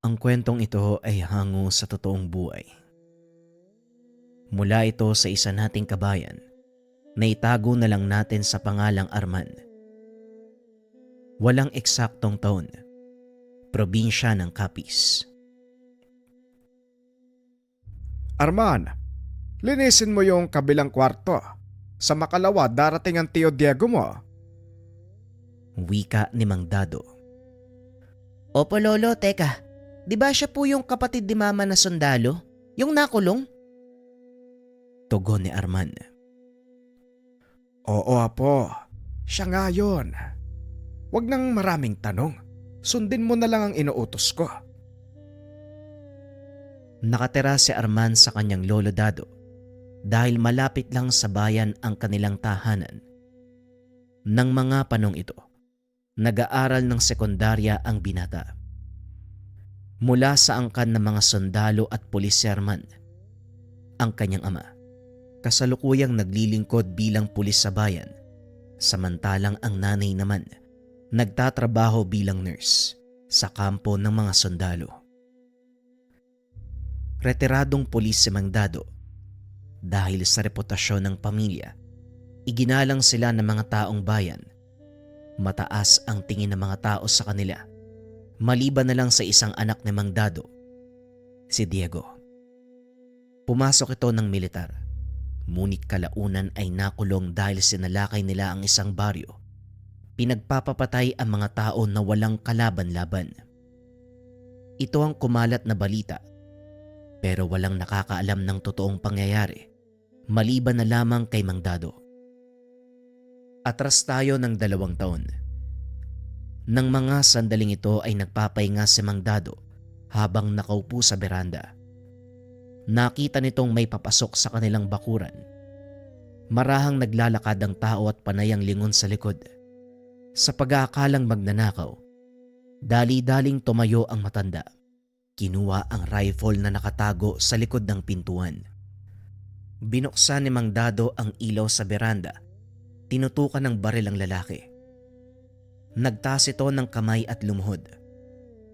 Ang kwentong ito ay hango sa totoong buhay. Mula ito sa isa nating kabayan na itago na lang natin sa pangalang Arman. Walang eksaktong taon, probinsya ng Capiz. Arman, linisin mo yung kabilang kwarto. Sa makalawa darating ang Tio Diego mo. Wika ni Mang Dado. Opo lolo, teka. Di ba siya po yung kapatid ni mama na sundalo? Yung nakulong? Tugon ni Arman. Oo apo, siya nga yun. Huwag nang maraming tanong. Sundin mo na lang ang inuutos ko. Nakatira si Arman sa kanyang lolo Dado dahil malapit lang sa bayan ang kanilang tahanan. Nang mga panong ito, nag-aaral ng sekundarya ang binata. Mula sa angkan ng mga sundalo at pulis si Arman, ang kanyang ama, kasalukuyang naglilingkod bilang pulis sa bayan, samantalang ang nanay naman nagtatrabaho bilang nurse sa kampo ng mga sundalo. Retiradong pulis si Mang Dado. Dahil sa reputasyon ng pamilya, iginalang sila ng mga taong bayan. Mataas ang tingin ng mga tao sa kanila, maliban na lang sa isang anak ni Mang Dado, si Diego. Pumasok ito ng militar, ngunit kalaunan ay nakulong dahil sinalakay nila ang isang baryo. Pinagpapapatay ang mga tao na walang kalaban-laban. Ito ang kumalat na balita, pero walang nakakaalam ng totoong pangyayari, maliban na lamang kay Mang Dado. Atras tayo ng 2 taon. Nang mga sandaling ito ay nagpapahinga si Mang Dado habang nakaupo sa beranda. Nakita nitong may papasok sa kanilang bakuran. Marahang naglalakad ang tao at panayang lingon sa likod. Sa pag-aakalang magnanakaw, dali-daling tumayo ang matanda. Kinuha ang rifle na nakatago sa likod ng pintuan. Binuksan ni Mang Dado ang ilaw sa beranda. Tinutukan ng baril ang lalaki. Nagtaas ito ng kamay at lumuhod.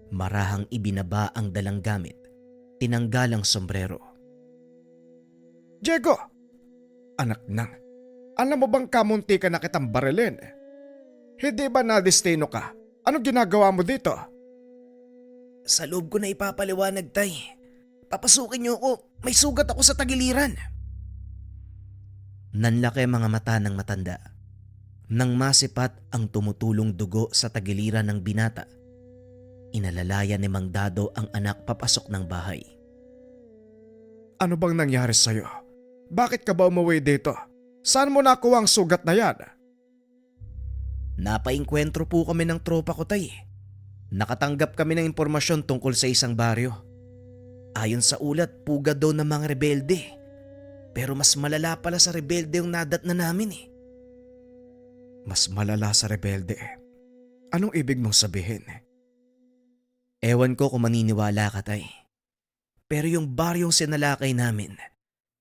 Marahang ibinaba ang dalang gamit. Tinanggal ang sombrero. Diego! Anak nang, alam mo bang kamunti ka na kitang barilin? Hindi ba nadestino ka? Anong ginagawa mo dito? Sa loob ko na ipapaliwanag, tay. Papasukin niyo ako. May sugat ako sa tagiliran. Nanlaki mga mata ng matanda. Nang masipat ang tumutulong dugo sa tagiliran ng binata, inalalaya ni Mang Dado ang anak papasok ng bahay. Ano bang nangyari sa'yo? Bakit ka ba umuwi dito? Saan mo nakuha ang sugat na yan? Napainkwentro po kami ng tropa ko, tay. Nakatanggap kami ng impormasyon tungkol sa isang baryo. Ayon sa ulat, pugad daw ng mga rebelde. Pero mas malala pala sa rebelde yung nadatna namin eh. Mas malala sa rebelde. Anong ibig mong sabihin? Ewan ko kung maniniwala ka, tay. Pero yung baryong sinalakay namin,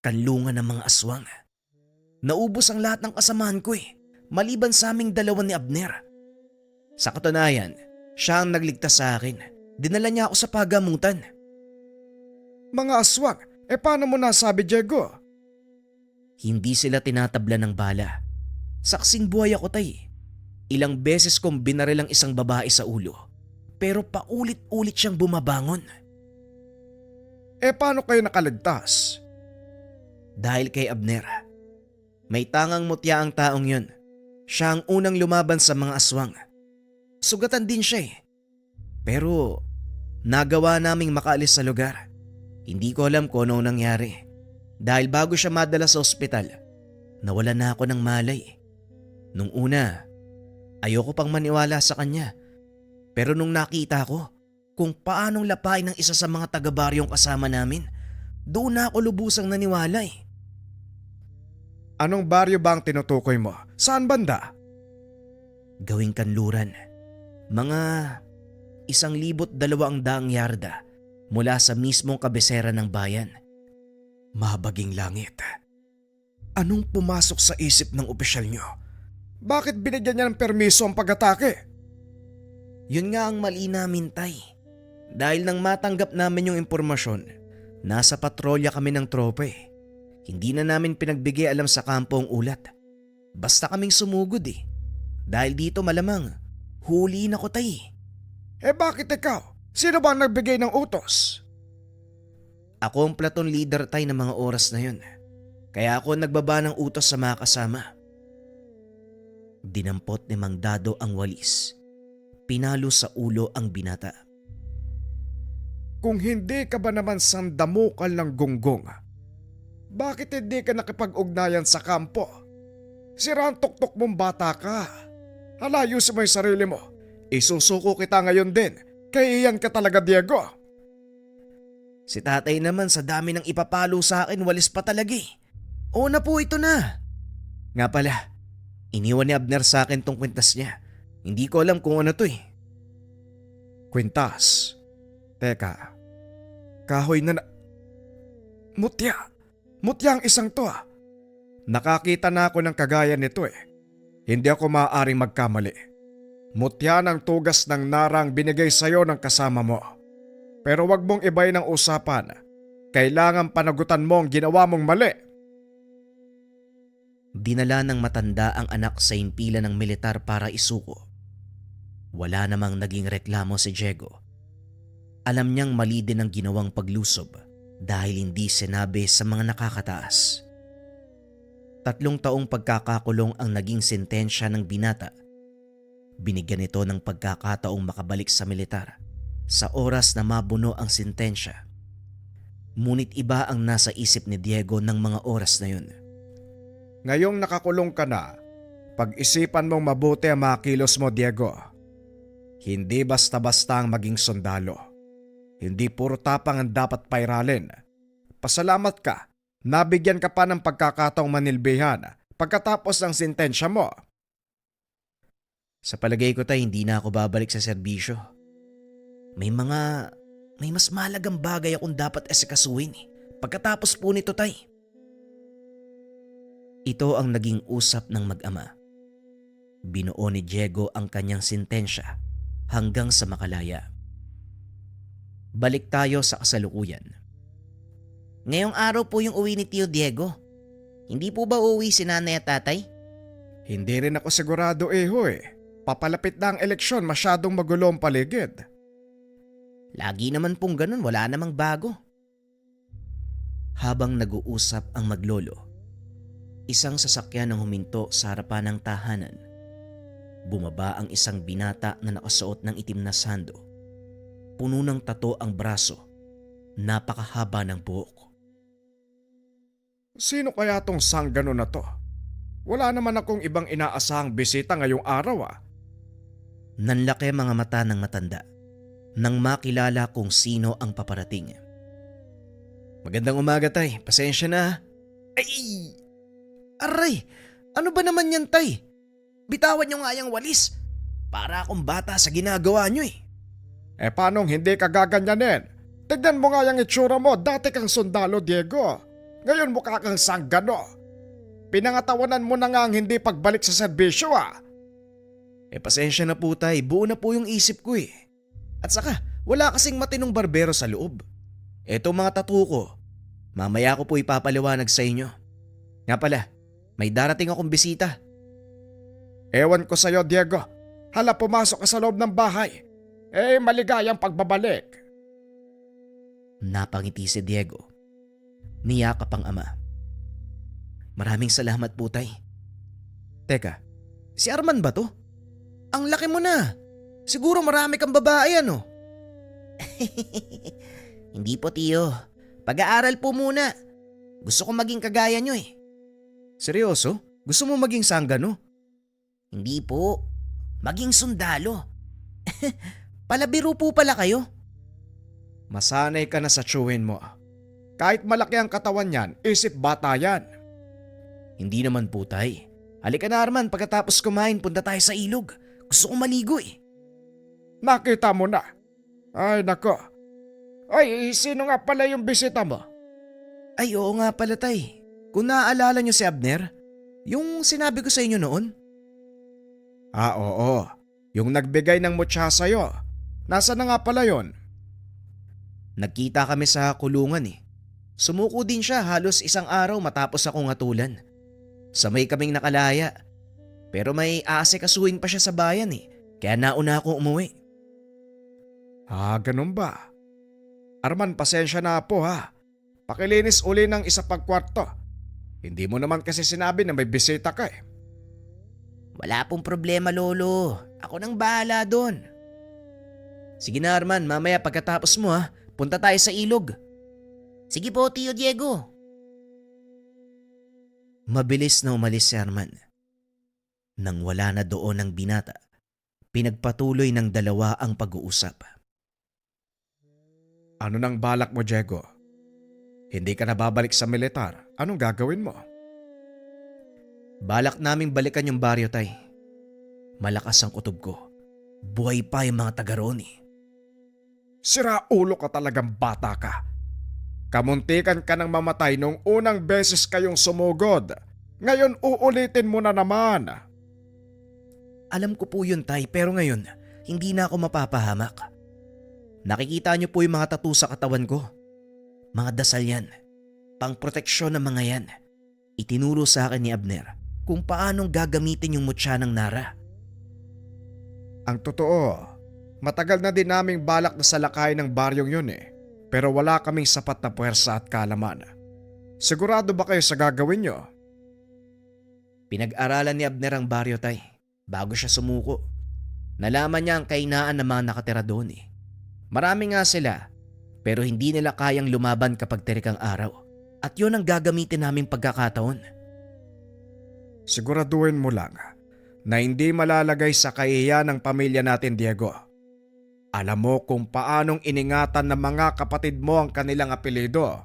kanlungan ng mga aswang. Naubos ang lahat ng kasamahan ko eh, maliban sa aming 2 ni Abner. Sa katunayan, siya ang nagligtas sa akin. Dinala niya ako sa pagamutan. Mga aswang? Paano mo nasabi, Diego? Hindi sila tinatabla ng bala. Saksing buhay ako, tay. Ilang beses kong binaril ang isang babae sa ulo. Pero paulit-ulit siyang bumabangon. Paano kayo nakaligtas? Dahil kay Abner. May tangang mutya ang taong yun. Siya ang unang lumaban sa mga aswang. Sugatan din siya eh. Pero nagawa naming makaalis sa lugar. Hindi ko alam kung ano nangyari. Dahil bago siya madala sa ospital, nawala na ako ng malay. Nung una, ayoko pang maniwala sa kanya. Pero nung nakita ko kung paanong lapain ng isa sa mga taga-baryong kasama namin, doon na ako lubusang naniwala eh. Anong baryo ba ang tinutukoy mo? Saan banda? Gawing kanluran. Mga 1,200 yarda mula sa mismong kabisera ng bayan. Mabaging langit. Anong pumasok sa isip ng opisyal nyo? Bakit binigyan niya ng permiso ang pag-atake? Yun nga ang mali namin, tay. Dahil nang matanggap namin yung impormasyon, nasa patrolya kami ng tropa eh. Hindi na namin pinagbigay alam sa kampo ang ulat. Basta kaming sumugod eh. Dahil dito malamang, huli na ko tay. Eh bakit ikaw? Sino ba ang nagbigay ng utos? Ako ang platoon leader tay ng mga oras na yun. Kaya ako nagbaba ng utos sa mga kasama. Dinampot ni Mang Dado ang walis. Pinalo sa ulo ang binata. Kung hindi ka ba naman sandamukal ng gunggong, bakit hindi ka nakipag-ugnayan sa kampo? Sira ang tuktok mong bata ka. Halayusin mo yung sarili mo. Isusuko kita ngayon din. Kaya iyan ka talaga, Diego. Si tatay naman sa dami ng ipapalo sa akin, walis pa talaga eh. Oo na po, ito na. Nga pala, iniwan ni Abner sa akin tong kwintas niya. Hindi ko alam kung ano to eh. Kwintas. Teka. Kahoy na Mutya. Mutya ang isang to ah. Nakakita na ako ng kagaya nito eh. Hindi ako maaaring magkamali. Mutya ng tugas ng narang binigay sa'yo ng kasama mo. Pero wag mong ibay ng usapan. Kailangan panagutan mo ang ginawa mong mali. Dinala ng matanda ang anak sa impila ng militar para isuko. Wala namang naging reklamo si Diego. Alam niyang mali din ang ginawang paglusob dahil hindi sinabi sa mga nakakataas. 3 taong pagkakakulong ang naging sentensya ng binata. Binigyan ito ng pagkakataong makabalik sa militar sa oras na mabuno ang sentensya. Ngunit iba ang nasa isip ni Diego ng mga oras na yun. Ngayong nakakulong ka na, pag-isipan mong mabuti ang mga kilos mo, Diego. Hindi basta-basta ang maging sundalo. Hindi puro tapang ang dapat pairalin. Pasalamat ka, nabigyan ka pa ng pagkakataong manilbihan pagkatapos ng sentensya mo. Sa palagay ko tay, hindi na ako babalik sa serbisyo. May mas mahalagang bagay akong dapat asikasuhin eh. Pagkatapos po nito tay. Ito ang naging usap ng mag-ama. Binuo ni Diego ang kanyang sentensya hanggang sa makalaya. Balik tayo sa kasalukuyan. Ngayong araw po yung uwi ni Tio Diego. Hindi po ba uuwi si nanay at tatay? Hindi rin ako sigurado eh. Papalapit na ang eleksyon, masyadong magulo ang paligid. Lagi naman pong ganun, wala namang bago. Habang nag-uusap ang maglolo, isang sasakyan ang huminto sa harapan ng tahanan. Bumaba ang isang binata na nakasuot ng itim na sando. Puno ng tato ang braso. Napakahaba ng buhok. Sino kaya tong sanggano na to? Wala naman akong ibang inaasahang bisita ngayong araw ah. Nanlaki mga mata ng matanda nang makilala kung sino ang paparating. Magandang umaga tay, pasensya na. Ay! Aray! Ano ba naman yan tay? Bitawan nyo nga yung walis. Para akong bata sa ginagawa nyo eh. Eh paanong hindi ka gaganyanin? Tignan mo nga yung itsura mo, dati kang sundalo, Diego. Ngayon mukha kang sanggano. Pinangatawanan mo na nga ang hindi pagbalik sa serbisyo ah. Eh pasensya na po tay, buo na po yung isip ko eh. At saka, wala kasing matinong barbero sa loob. Eto mga tattoo ko, mamaya ko po ipapaliwanag sa inyo. Nga pala, may darating akong bisita. Ewan ko sa'yo, Diego. Hala, pumasok ka sa loob ng bahay. Eh, maligayang pagbabalik. Napangiti si Diego. Niyakap ang ama. Maraming salamat po tay. Teka, si Arman ba to? Ang laki mo na. Siguro marami kang babae ano? Hindi po tiyo. Pag-aaral po muna. Gusto ko maging kagaya nyo eh. Seryoso? Gusto mo maging sanggano? Hindi po. Maging sundalo. Palabiro po pala kayo. Masanay ka na sa chewin mo. Kahit malaki ang katawan niyan, isip bata yan. Hindi naman po tay. Halika na Arman, pagkatapos kumain punta tayo sa ilog. Gusto kong maligo eh. Nakita mo na. Ay nako. Ay, sino nga pala yung bisita mo? Ay oo nga pala tay. Kung naaalala nyo si Abner, yung sinabi ko sa inyo noon. Ah oo, yung nagbigay ng mutya sa'yo. Nasa na nga pala yon? Nagkita kami sa kulungan eh. Sumuko din siya halos isang araw matapos akong hatulan. Sabay kaming nakalaya. Pero may aasikasuhin pa siya sa bayan eh. Kaya nauna akong umuwi. Ganun ba? Arman, pasensya na po ha. Pakilinis uli ng isa pang kwarto. Hindi mo naman kasi sinabi na may bisita ka eh. Wala pong problema, Lolo. Ako nang bahala doon. Sige na, Arman. Mamaya pagkatapos mo ha, punta tayo sa ilog. Sige po, Tio Diego. Mabilis na umalis si Arman. Nang wala na doon ang binata, pinagpatuloy ng dalawa ang pag-uusap. Ano nang balak mo, Diego? Hindi ka na babalik sa militar. Anong gagawin mo? Balak naming balikan yung baryo, Tay. Malakas ang kutob ko. Buhay pa yung mga taga roon eh. Sira ulo ka talagang bata ka. Kamuntikan ka nang mamatay nung unang beses kayong sumugod. Ngayon uulitin mo na naman. Alam ko po yun, Tay, pero ngayon, hindi na ako mapapahamak. Nakikita niyo po yung mga tattoo sa katawan ko. Mga dasal yan. Pangproteksyon ng mga yan. Itinuro sa akin ni Abner kung paanong gagamitin yung mutya ng Nara. Ang totoo, matagal na din naming balak na salakayin ng baryong yun eh. Pero wala kaming sapat na puwersa at kaalaman. Sigurado ba kayo sa gagawin nyo? Pinag-aralan ni Abner ang baryo, Tay, bago siya sumuko. Nalaman niya ang kainaan ng mga nakatira doon eh. Marami nga sila, pero hindi nila kayang lumaban kapag tirik ang araw. At yun ang gagamitin naming pagkakataon. Siguraduhin mo lang na hindi malalagay sa kahihiyan ng pamilya natin, Diego. Alam mo kung paanong iningatan ng mga kapatid mo ang kanilang apelyido.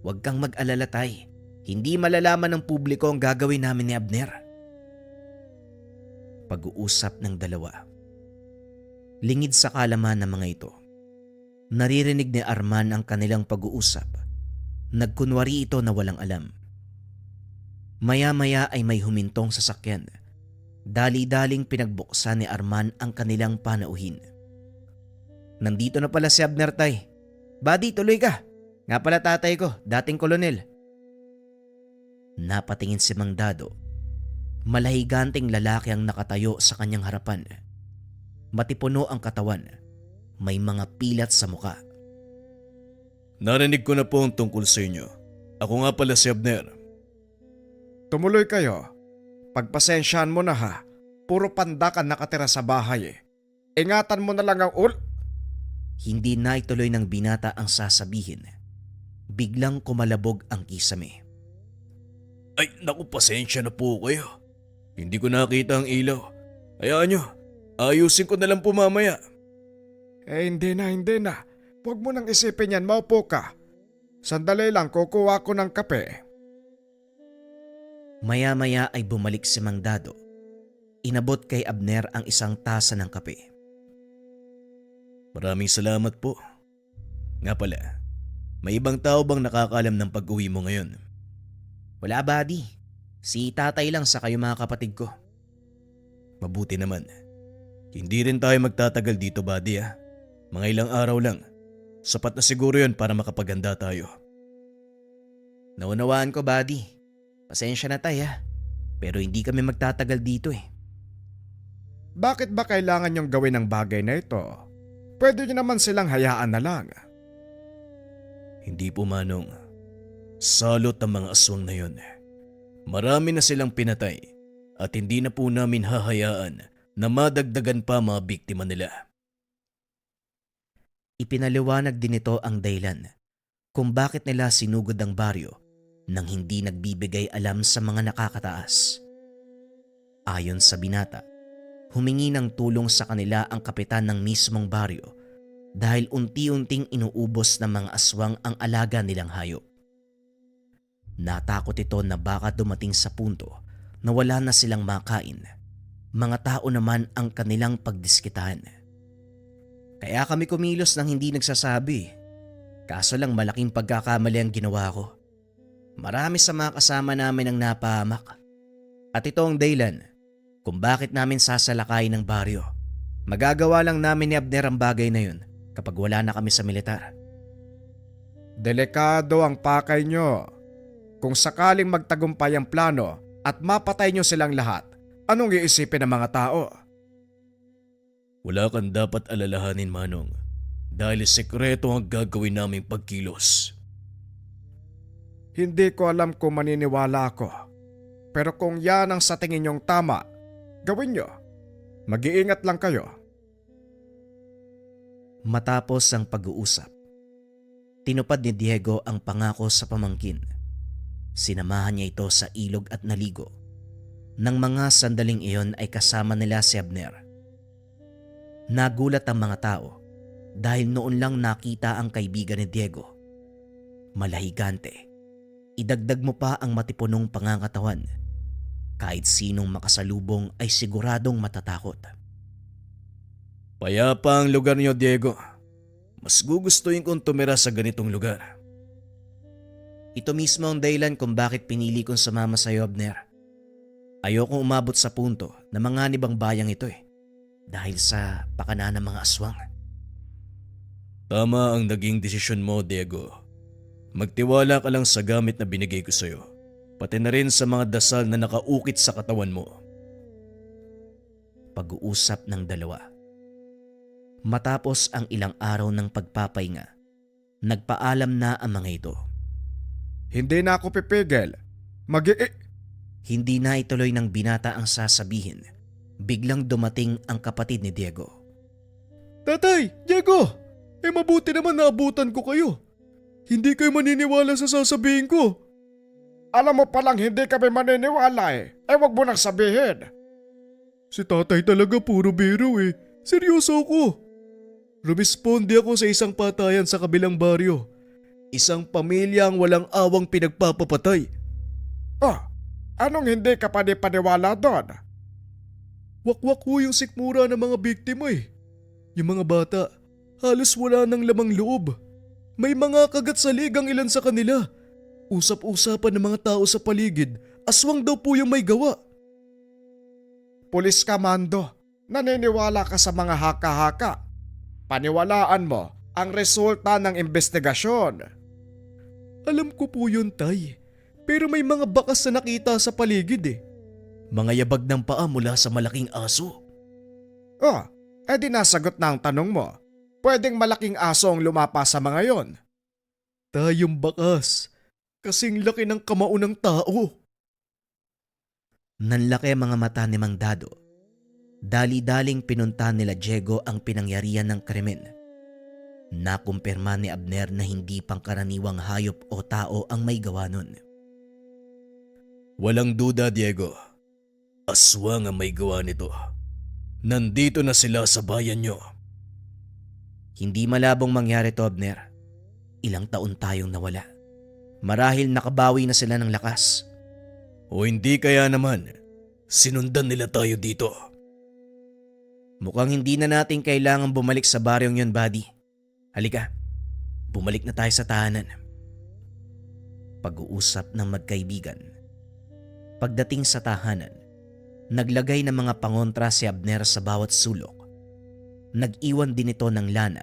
Huwag kang mag-alala, Tay. Hindi malalaman ng publiko ang gagawin namin ni Abner. Pag-uusap ng dalawa. Lingid sa kalaman ng mga ito. Naririnig ni Arman ang kanilang pag-uusap. Nagkunwari ito na walang alam. Maya-maya ay may humintong sasakyan. Dali-daling pinagbuksan ni Arman ang kanilang panauhin. Nandito na pala si Abner, Tay. Buddy, tuloy ka. Nga pala tatay ko, dating kolonel. Napatingin si Mang Dado. Malahiganting lalaki ang nakatayo sa kanyang harapan. Matipuno ang katawan. May mga pilat sa muka. Narinig ko na po ang tungkol sa inyo. Ako nga pala si Abner. Tumuloy kayo. Pagpasensyahan mo na ha. Puro pandak ang nakatira sa bahay eh. Ingatan mo na lang ang Hindi na ituloy ng binata ang sasabihin. Biglang kumalabog ang kisame. Ay, naku, pasensya na po kayo. Hindi ko nakita ang ilaw. Hayaan nyo, ayusin ko na lang po mamaya. Hindi na. Huwag mo nang isipin yan, maupo ka. Sandali lang, kukuha ko ng kape. Maya-maya ay bumalik si Mang Dado. Inabot kay Abner ang isang tasa ng kape. Maraming salamat po. Nga pala, may ibang tao bang nakakaalam ng pag-uwi mo ngayon? Wala, buddy. Si tatay lang sa kayo mga kapatid ko. Mabuti naman. Hindi rin tayo magtatagal dito, buddy ah. Mga ilang araw lang. Sapat na siguro yun para makapaganda tayo. Naunawaan ko, buddy. Pasensya na tayo pero hindi kami magtatagal dito eh. Bakit ba kailangan yung gawin ang bagay na ito? Pwede nyo naman silang hayaan na lang. Hindi po, Manong. Salot ang mga aswang na yun. Marami na silang pinatay at hindi na po namin hahayaan na madagdagan pa mga biktima nila. Ipinaliwanag din ito ang dahilan kung bakit nila sinugod ang baryo nang hindi nagbibigay alam sa mga nakakataas. Ayon sa binata, humingi ng tulong sa kanila ang kapitan ng mismong baryo dahil unti-unting inuubos ng mga aswang ang alaga nilang hayop. Natakot ito na baka dumating sa punto na wala na silang makain. Mga tao naman ang kanilang pagdiskitahan. Kaya kami kumilos nang hindi nagsasabi. Kaso lang malaking pagkakamali ang ginawa ko. Marami sa mga kasama namin ang napahamak. At ito ang dahilan kung bakit namin sasalakayin ng baryo. Magagawa lang namin ni Abner ang bagay na yun kapag wala na kami sa militar. Delikado ang pakay nyo. Kung sakaling magtagumpay ang plano at mapatay nyo silang lahat, anong iisipin ng mga tao? Wala kang dapat alalahanin, Manong, dahil sekreto ang gagawin naming pagkilos. Hindi ko alam kung maniniwala ako. Pero kung yan ang sa tingin nyong tama, gawin nyo. Mag-iingat lang kayo. Matapos ang pag-uusap, tinupad ni Diego ang pangako sa pamangkin. Sinamahan niya ito sa ilog at naligo. Nang mga sandaling iyon ay kasama nila si Abner. Nagulat ang mga tao dahil noon lang nakita ang kaibigan ni Diego. Malahigante. Idagdag mo pa ang matipunong pangangatawan. Kahit sinong makasalubong ay siguradong matatakot. Payapa ang lugar niyo, Diego. Mas gugustuhin kong tumira sa ganitong lugar. Ito mismo ang dahilan kung bakit pinili kong sumama sa iyo, Abner. Ayokong umabot sa punto na manganib ang bayang ito dahil sa pakana ng mga aswang. Tama ang naging desisyon mo, Diego. Magtiwala ka lang sa gamit na binigay ko sa'yo, pati na rin sa mga dasal na nakaukit sa katawan mo. Pag-uusap ng dalawa. Matapos ang ilang araw ng pagpapahinga, nagpaalam na ang mga ito. Hindi na ako pipigil. Hindi na ituloy ng binata ang sasabihin. Biglang dumating ang kapatid ni Diego. Tatay, Diego! Mabuti naman naabutan ko kayo. Hindi kayo maniniwala sa sasabihin ko. Alam mo palang hindi kami maniniwala wag mo nang sabihin. Si tatay talaga puro biro Seryoso ako. Rumisponde ako sa isang patayan sa kabilang baryo. Isang pamilya ang walang awang pinagpapapatay. Anong hindi ka paniwala doon? Wakwak ho yung sikmura ng mga biktima Yung mga bata, halos wala nang lamang loob. May mga kagat sa ligang ilan sa kanila. Usap-usapan ng mga tao sa paligid, aswang daw po yung may gawa. Pulis ka, Mando. Naniniwala ka sa mga haka-haka. Paniwalaan mo ang resulta ng investigasyon. Alam ko po yun, Tay. Pero may mga bakas na nakita sa paligid Mga yabag ng paa mula sa malaking aso. Di nasagot na ang tanong mo. Pwedeng malaking aso ang lumapa sa mga yon. Tayong bakas. Kasing laki ng kamao ng tao. Nanlaki ang mga mata ni Mang Dado. Dali-daling pinunta nila Diego ang pinangyarihan ng krimen. Nakumpirma ni Abner na hindi pangkaraniwang hayop o tao ang may gawa nun. Walang duda, Diego. Aswang ang may gawa nito. Nandito na sila sa bayan nyo. Hindi malabong mangyari to, Abner. Ilang taon tayong nawala. Marahil nakabawi na sila ng lakas. O hindi kaya naman, sinundan nila tayo dito. Mukhang hindi na natin kailangan bumalik sa baryong yun, buddy. Halika, bumalik na tayo sa tahanan. Pag-uusap ng magkaibigan. Pagdating sa tahanan, naglagay ng mga pangontra si Abner sa bawat sulok. Nag-iwan din ito ng lana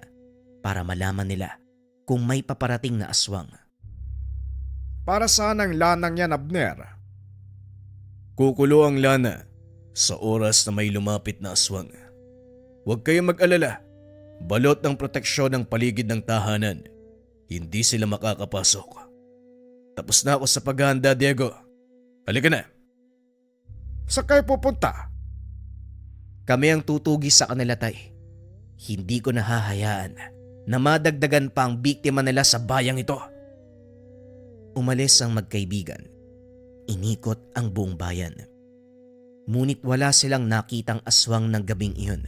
para malaman nila kung may paparating na aswang. Para saan ang lanang yan, Abner? Kukulo ang lana sa oras na may lumapit na aswang. Huwag kayong mag-alala. Balot ng proteksyon ng paligid ng tahanan. Hindi sila makakapasok. Tapos na ako sa paghahanda, Diego. Halika na. Saan kayo pupunta? Kami ang tutugi sa kanila, Tay. Hindi ko nahahayaan na madagdagan pa ang biktima nila sa bayang ito. Umalis ang magkaibigan. Inikot ang buong bayan. Ngunit wala silang nakitang aswang ng gabing iyon.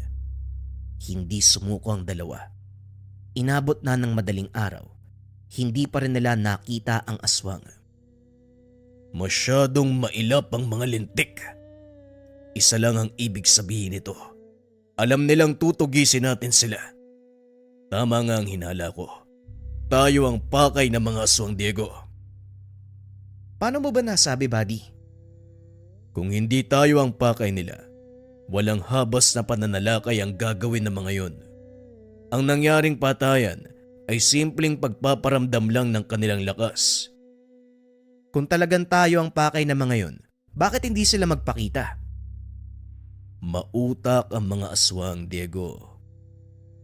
Hindi sumuko ang dalawa. Inabot na ng madaling araw. Hindi pa rin nila nakita ang aswang. Masyadong mailap ang mga lintik. Isa lang ang ibig sabihin nito. Alam nilang tutugisin natin sila. Tama nga ang hinala ko. Tayo ang pakay ng mga aswang, Diego. Paano mo ba nasabi, buddy? Kung hindi tayo ang pakay nila, walang habas na pananalakay ang gagawin ng mga yon. Ang nangyaring patayan ay simpleng pagpaparamdam lang ng kanilang lakas. Kung talagang tayo ang pakay ng mga yon, bakit hindi sila magpakita? Mautak ang mga aswang, Diego.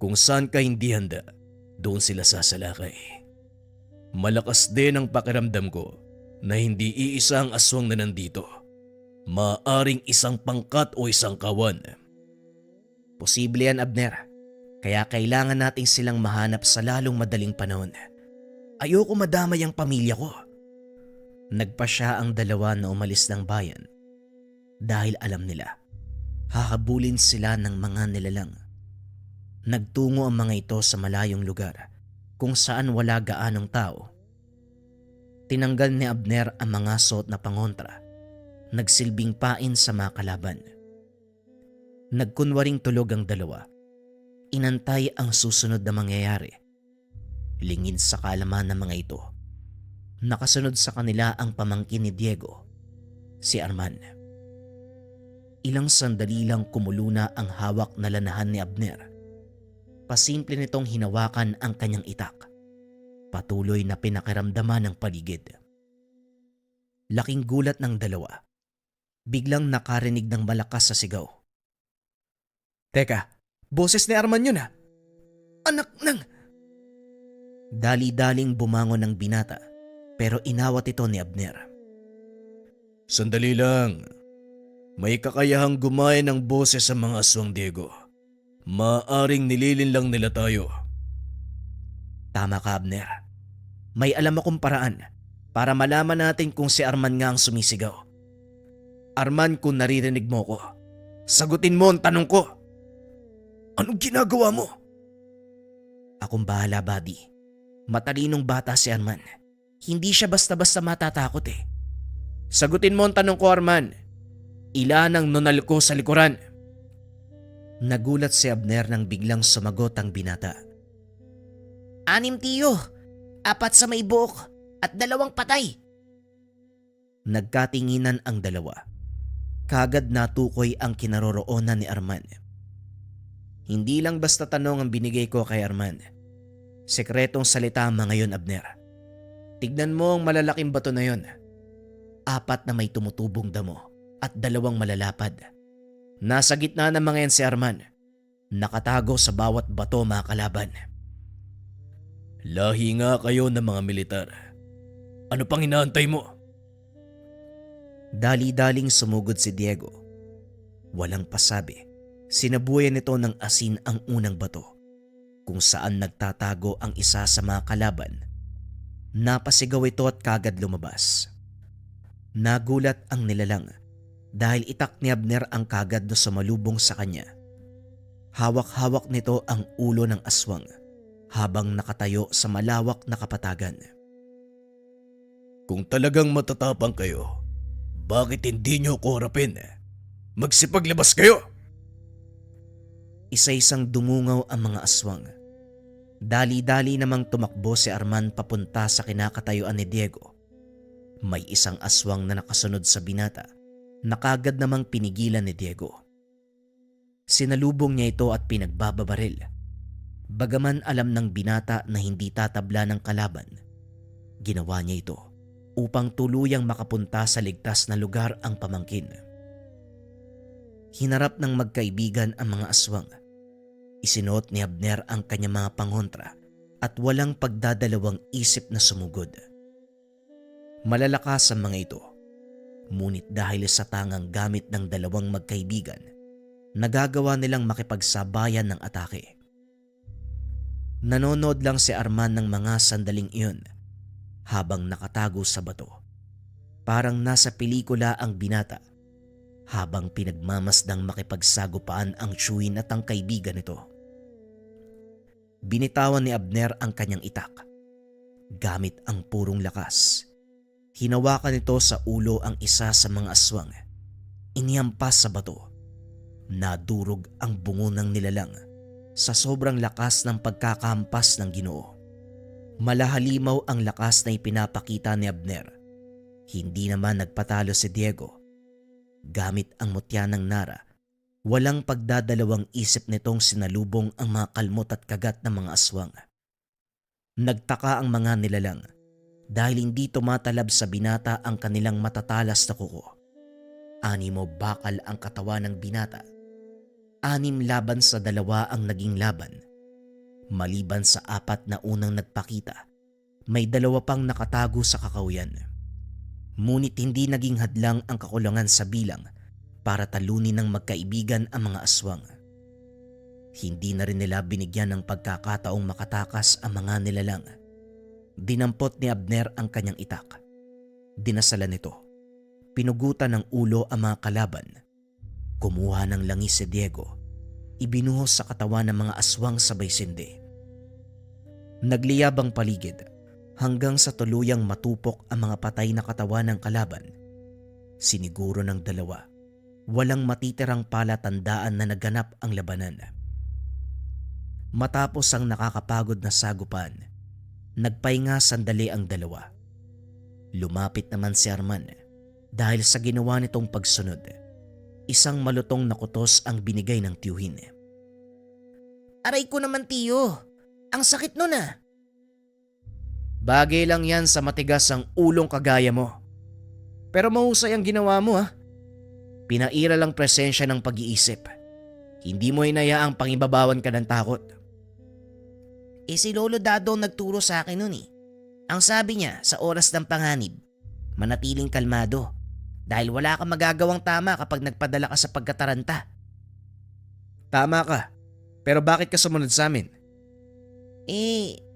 Kung saan ka hindi handa, doon sila sasalakay. Malakas din ang pakiramdam ko na hindi iisa ang aswang na nandito. Maaring isang pangkat o isang kawan. Posible yan, Abner. Kaya kailangan nating silang mahanap sa lalong madaling panahon. Ayoko madamay ang pamilya ko. Nagpa siya ang dalawa na umalis ng bayan dahil alam nila hahabulin sila ng mga nilalang. Nagtungo ang mga ito sa malayong lugar kung saan wala gaanong tao. Tinanggal ni Abner ang mga suot na pangontra, nagsilbing pain sa mga kalaban. Nagkunwaring tulog ang dalawa. Inantay ang susunod na mangyayari. Lingid sa kaalaman ng mga ito, nakasunod sa kanila ang pamangkin ni Diego, si Arman. Ilang sandali lang kumulo na ang hawak na lanahan ni Abner. Pasimple nitong hinawakan ang kanyang itak. Patuloy na pinakiramdaman ng paligid. Laking gulat ng dalawa. Biglang nakarinig ng malakas sa sigaw. Teka, boses ni Arman yun ah. Anak ng... Dali-daling bumangon ng binata pero inawat ito ni Abner. Sandali lang. May kakayahang gumaya ng boses sa mga aswang, Diego. Maaring nililin lang nila tayo. Tama ka, Abner. May alam akong paraan para malaman natin kung si Arman nga ang sumisigaw. Arman, kung naririnig mo ko, sagutin mo ang tanong ko. Anong ginagawa mo? Akong bahala, buddy. Matalinong bata si Arman. Hindi siya basta-basta matatakot eh. Sagutin mo ang tanong ko, Arman. Ilan ang nunal ko sa likuran? Nagulat si Abner nang biglang sumagot ang binata. 6 tiyo, 4 sa may buhok at 2 patay. Nagkatinginan ang dalawa. Kagad natukoy ang kinaroroonan ni Arman. Hindi lang basta tanong ang binigay ko kay Arman. Sekretong salita ang mga yon, Abner. Tignan mo ang malalaking bato na yon. 4 na may tumutubong damo at 2 malalapad. Nasa gitna ng mga yan si Arman. Nakatago sa bawat bato, mga kalaban. Lahi nga kayo ng mga militar. Ano pang inaantay mo? Dali-daling sumugod si Diego. Walang pasabi, sinabuyan nito ng asin ang unang bato kung saan nagtatago ang isa sa mga kalaban. Napasigaw ito at kagad lumabas. Nagulat ang nilalang dahil itak ni Abner ang kagad na sumalubong sa kanya. Hawak-hawak nito ang ulo ng aswang habang nakatayo sa malawak na kapatagan. Kung talagang matatapang kayo, bakit hindi nyo ko harapin? Magsipaglabas kayo! Isa-isang dumungaw ang mga aswang. Dali-dali namang tumakbo si Arman papunta sa kinakatayuan ni Diego. May isang aswang na nakasunod sa binata na kagad namang pinigilan ni Diego. Sinalubong niya ito at pinagbababaril. Bagaman alam ng binata na hindi tatabla ng kalaban, ginawa niya ito upang tuluyang makapunta sa ligtas na lugar ang pamangkin. Hinarap ng magkaibigan ang mga aswang. Isinuot ni Abner ang kanyang mga pangontra at walang pagdadalawang isip na sumugod. Malalakas ang mga ito, ngunit dahil sa tangang gamit ng 2 magkaibigan, nagagawa nilang makipagsabayan ng atake. Nanonood lang si Arman ng mga sandaling iyon habang nakatago sa bato. Parang nasa pelikula ang binata habang pinagmamasdang makipagsagupaan ang tsuhin at ang kaibigan nito. Binitawan ni Abner ang kanyang itak. Gamit ang purong lakas, hinawakan nito sa ulo ang isa sa mga aswang. Inihampas sa bato. Nadurog ang bungo ng nilalang sa sobrang lakas ng pagkakampas ng Ginoo. Malahalimaw ang lakas na ipinapakita ni Abner. Hindi naman nagpatalo si Diego. Gamit ang mutya ng Nara, Walang pagdadalawang isip nitong sinalubong ang mga kalmot at kagat ng mga aswang. Nagtaka ang mga nilalang dahil hindi tumatalab sa binata ang kanilang matatalas na kuko. 6 bakal ang katawan ng binata. 6 laban sa 2 ang naging laban. Maliban sa 4 na unang nagpakita, may 2 pang nakatago sa kakahuyan. Ngunit hindi naging hadlang ang kakulangan sa bilang para talunin ng magkaibigan ang mga aswang. Hindi na rin nila binigyan ng pagkakataong makatakas ang mga nilalang. Dinampot ni Abner ang kanyang itak. Dinasalan nito. Pinugutan ng ulo ang mga kalaban. Kumuha ng langis si Diego. Ibinuhos sa katawan ng mga aswang sabay sindi. Nagliyab ang paligid hanggang sa tuluyang matupok ang mga patay na katawan ng kalaban. Siniguro ng 2, walang matitirang palatandaan na naganap ang labanan. Matapos ang nakakapagod na sagupan, nagpahinga sandali ang 2. Lumapit naman si Arman dahil sa ginawa nitong pagsunod. Isang malutong na kutos ang binigay ng tiyuhin. Aray ko naman, tiyo. Ang sakit nun ah. Bagay lang yan sa matigas ang ulong kagaya mo. Pero mahusay ang ginawa mo ha. Pinaira lang presensya ng pag-iisip. Hindi mo hinayaang pangibabawan ka ng takot. Si Lolo Dado ang nagturo sa akin nun eh. Ang sabi niya sa oras ng panganib, manatiling kalmado dahil wala kang magagawang tama kapag nagpadala ka sa pagkataranta. Tama ka. Pero bakit ka sumunod sa amin?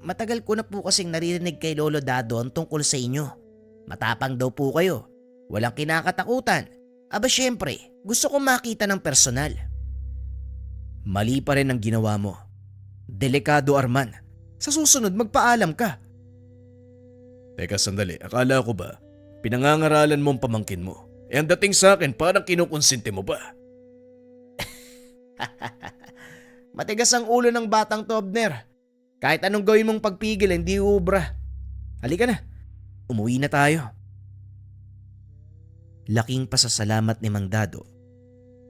Matagal ko na po kasing naririnig kay Lolo Dado ang tungkol sa inyo. Matapang daw po kayo. Walang kinakatakutan. Aba syempre, gusto kong makita ng personal. Mali pa rin ang ginawa mo. Delikado, Arman. Sa susunod magpaalam ka. Teka sandali, akala ko ba pinangangaralan mo ang pamangkin mo? Ang dating sa akin parang kinukonsente mo ba? Matigas ang ulo ng batang to, Abner. Kahit anong gawin mong pagpigil, hindi ubra. Halika na. Umuwi na tayo. Laking pasasalamat ni Mang Dado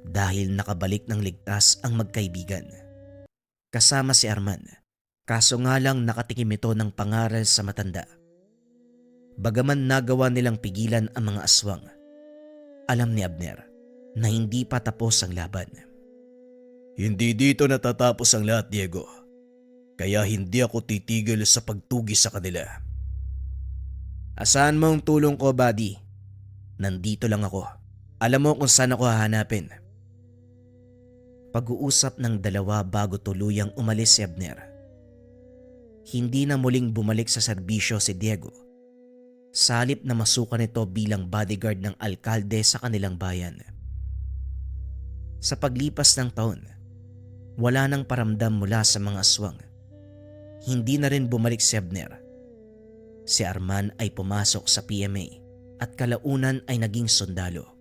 dahil nakabalik ng ligtas ang magkaibigan. Kasama si Arman, kaso nga lang nakatikim ito ng pangaral sa matanda. Bagaman nagawa nilang pigilan ang mga aswang, alam ni Abner na hindi pa tapos ang laban. Hindi dito natatapos ang lahat, Diego. Kaya hindi ako titigil sa pagtugi sa kanila. Asahan mo ang tulong ko, buddy? Nandito lang ako. Alam mo kung saan ako hahanapin. Pag-uusap ng 2 bago tuluyang umalis si Abner. Hindi na muling bumalik sa serbisyo si Diego. Sa halip na masukan ito bilang bodyguard ng alkalde sa kanilang bayan. Sa paglipas ng taon, wala nang paramdam mula sa mga aswang. Hindi na rin bumalik si Abner. Si Arman ay pumasok sa PMA at kalaunan ay naging sundalo.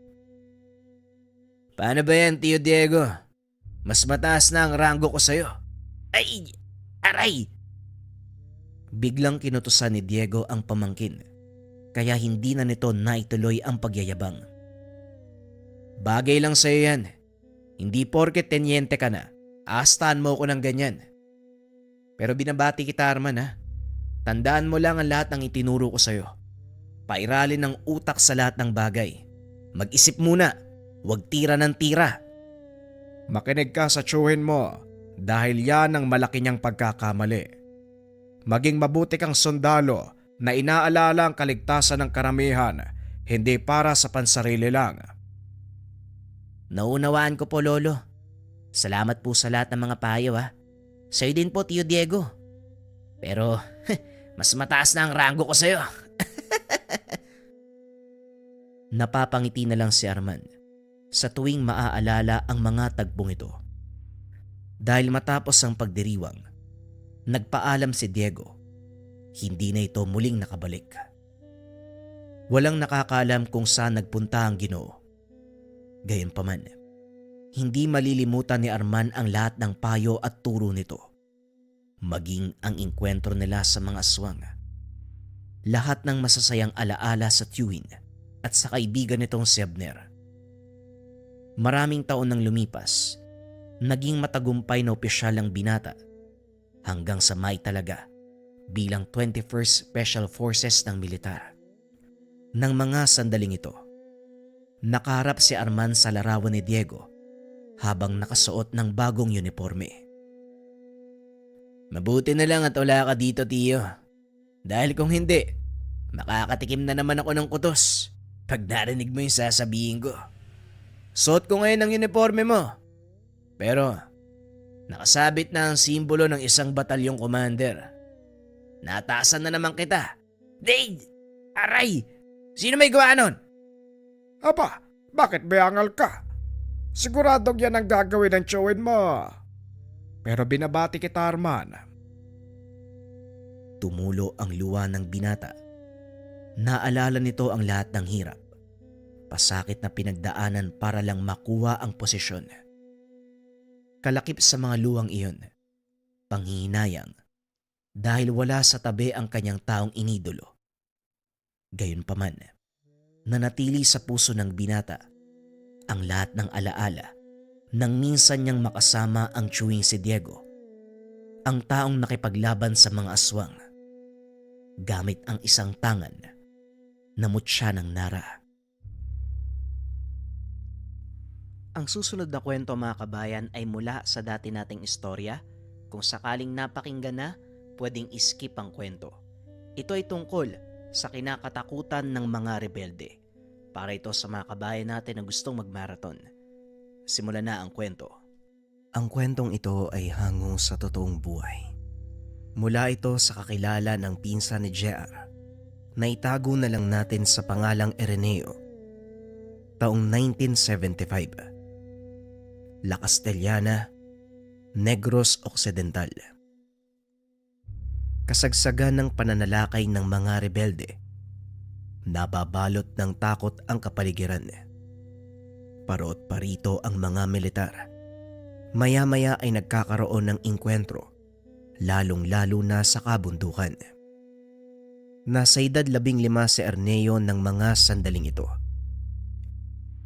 Paano ba yan, Tio Diego? Mas mataas na ang ranggo ko sa'yo. Ay! Aray! Biglang kinutusan ni Diego ang pamangkin, kaya hindi na nito naituloy ang pagyayabang. Bagay lang sa'yo yan. Hindi porket tenyente ka na, aastaan mo ko ng ganyan. Pero binabati kita, Arman ha. Tandaan mo lang ang lahat ng itinuro ko sa'yo. Pairalin ng utak sa lahat ng bagay. Mag-isip muna, huwag tira ng tira. Makinig ka sa tiyuhin mo dahil yan ang malaki niyang pagkakamali. Maging mabuti kang sundalo na inaalala ang kaligtasan ng karamihan, hindi para sa pansarili lang. Naunawaan ko po, Lolo. Salamat po sa lahat ng mga payo ha. Sa'yo din po, Tio Diego. Pero mas mataas na ang ranggo ko sa'yo. Napapangiti na lang si Arman sa tuwing maaalala ang mga tagpong ito. Dahil matapos ang pagdiriwang, nagpaalam si Diego. Hindi na ito muling nakabalik. Walang nakakaalam kung saan nagpunta ang Ginoo. Gayunpaman, hindi malilimutan ni Arman ang lahat ng payo at turo nito. Maging ang engkwentro nila sa mga aswang. Lahat ng masasayang alaala sa tiyuhin at sa kaibigan nitong si Abner. Maraming taon nang lumipas, naging matagumpay na opisyal ang binata hanggang sa may talaga bilang 21st Special Forces ng militar. Nang mga sandaling ito, nakaharap si Arman sa larawan ni Diego habang nakasuot ng bagong uniforme. Mabuti na lang at wala ka dito, Tiyo. Dahil kung hindi, makakatikim na naman ako ng kutos pag narinig mo yung sasabihin ko. Suot ko ngayon ang uniforme mo. Pero, nakasabit na ang simbolo ng isang batalyong commander. Nataasan na naman kita. Dade! Aray! Sino may gawa nun? Aba, bakit bayangal ka? Siguradong yan ang gagawin ng tiyowin mo. Pero binabati kita, Arman. Tumulo ang luha ng binata. Naalala nito ang lahat ng hirap, pasakit na pinagdaanan para lang makuha ang posisyon. Kalakip sa mga luwang iyon, panghihinayang, dahil wala sa tabi ang kanyang taong inidolo. Gayunpaman, nanatili sa puso ng binata ang lahat ng alaala nang minsan niyang makasama ang tiyuwing si Diego, ang taong nakipaglaban sa mga aswang, gamit ang isang tangan na mutya ng nara. Ang susunod na kwento, mga kabayan, ay mula sa dati nating istorya. Kung sakaling napakinggan na, pwedeng skip ang kwento. Ito ay tungkol sa kinakatakutan ng mga rebelde. Para ito sa mga kabayan natin na gustong magmarathon. Simulan na ang kwento. Ang kwentong ito ay hango sa totoong buhay. Mula ito sa kakilala ng pinsan ni JR na itago na lang natin sa pangalang Areneo. Taong 1975. La Castellana, Negros Occidental. Kasagsagan ng pananalakay ng mga rebelde. Nababalot ng takot ang kapaligiran. Parot parito ang mga militar. Maya-maya ay nagkakaroon ng inkwentro, lalong-lalo na sa kabundukan. Nasa edad 15 si Erneo ng mga sandaling ito.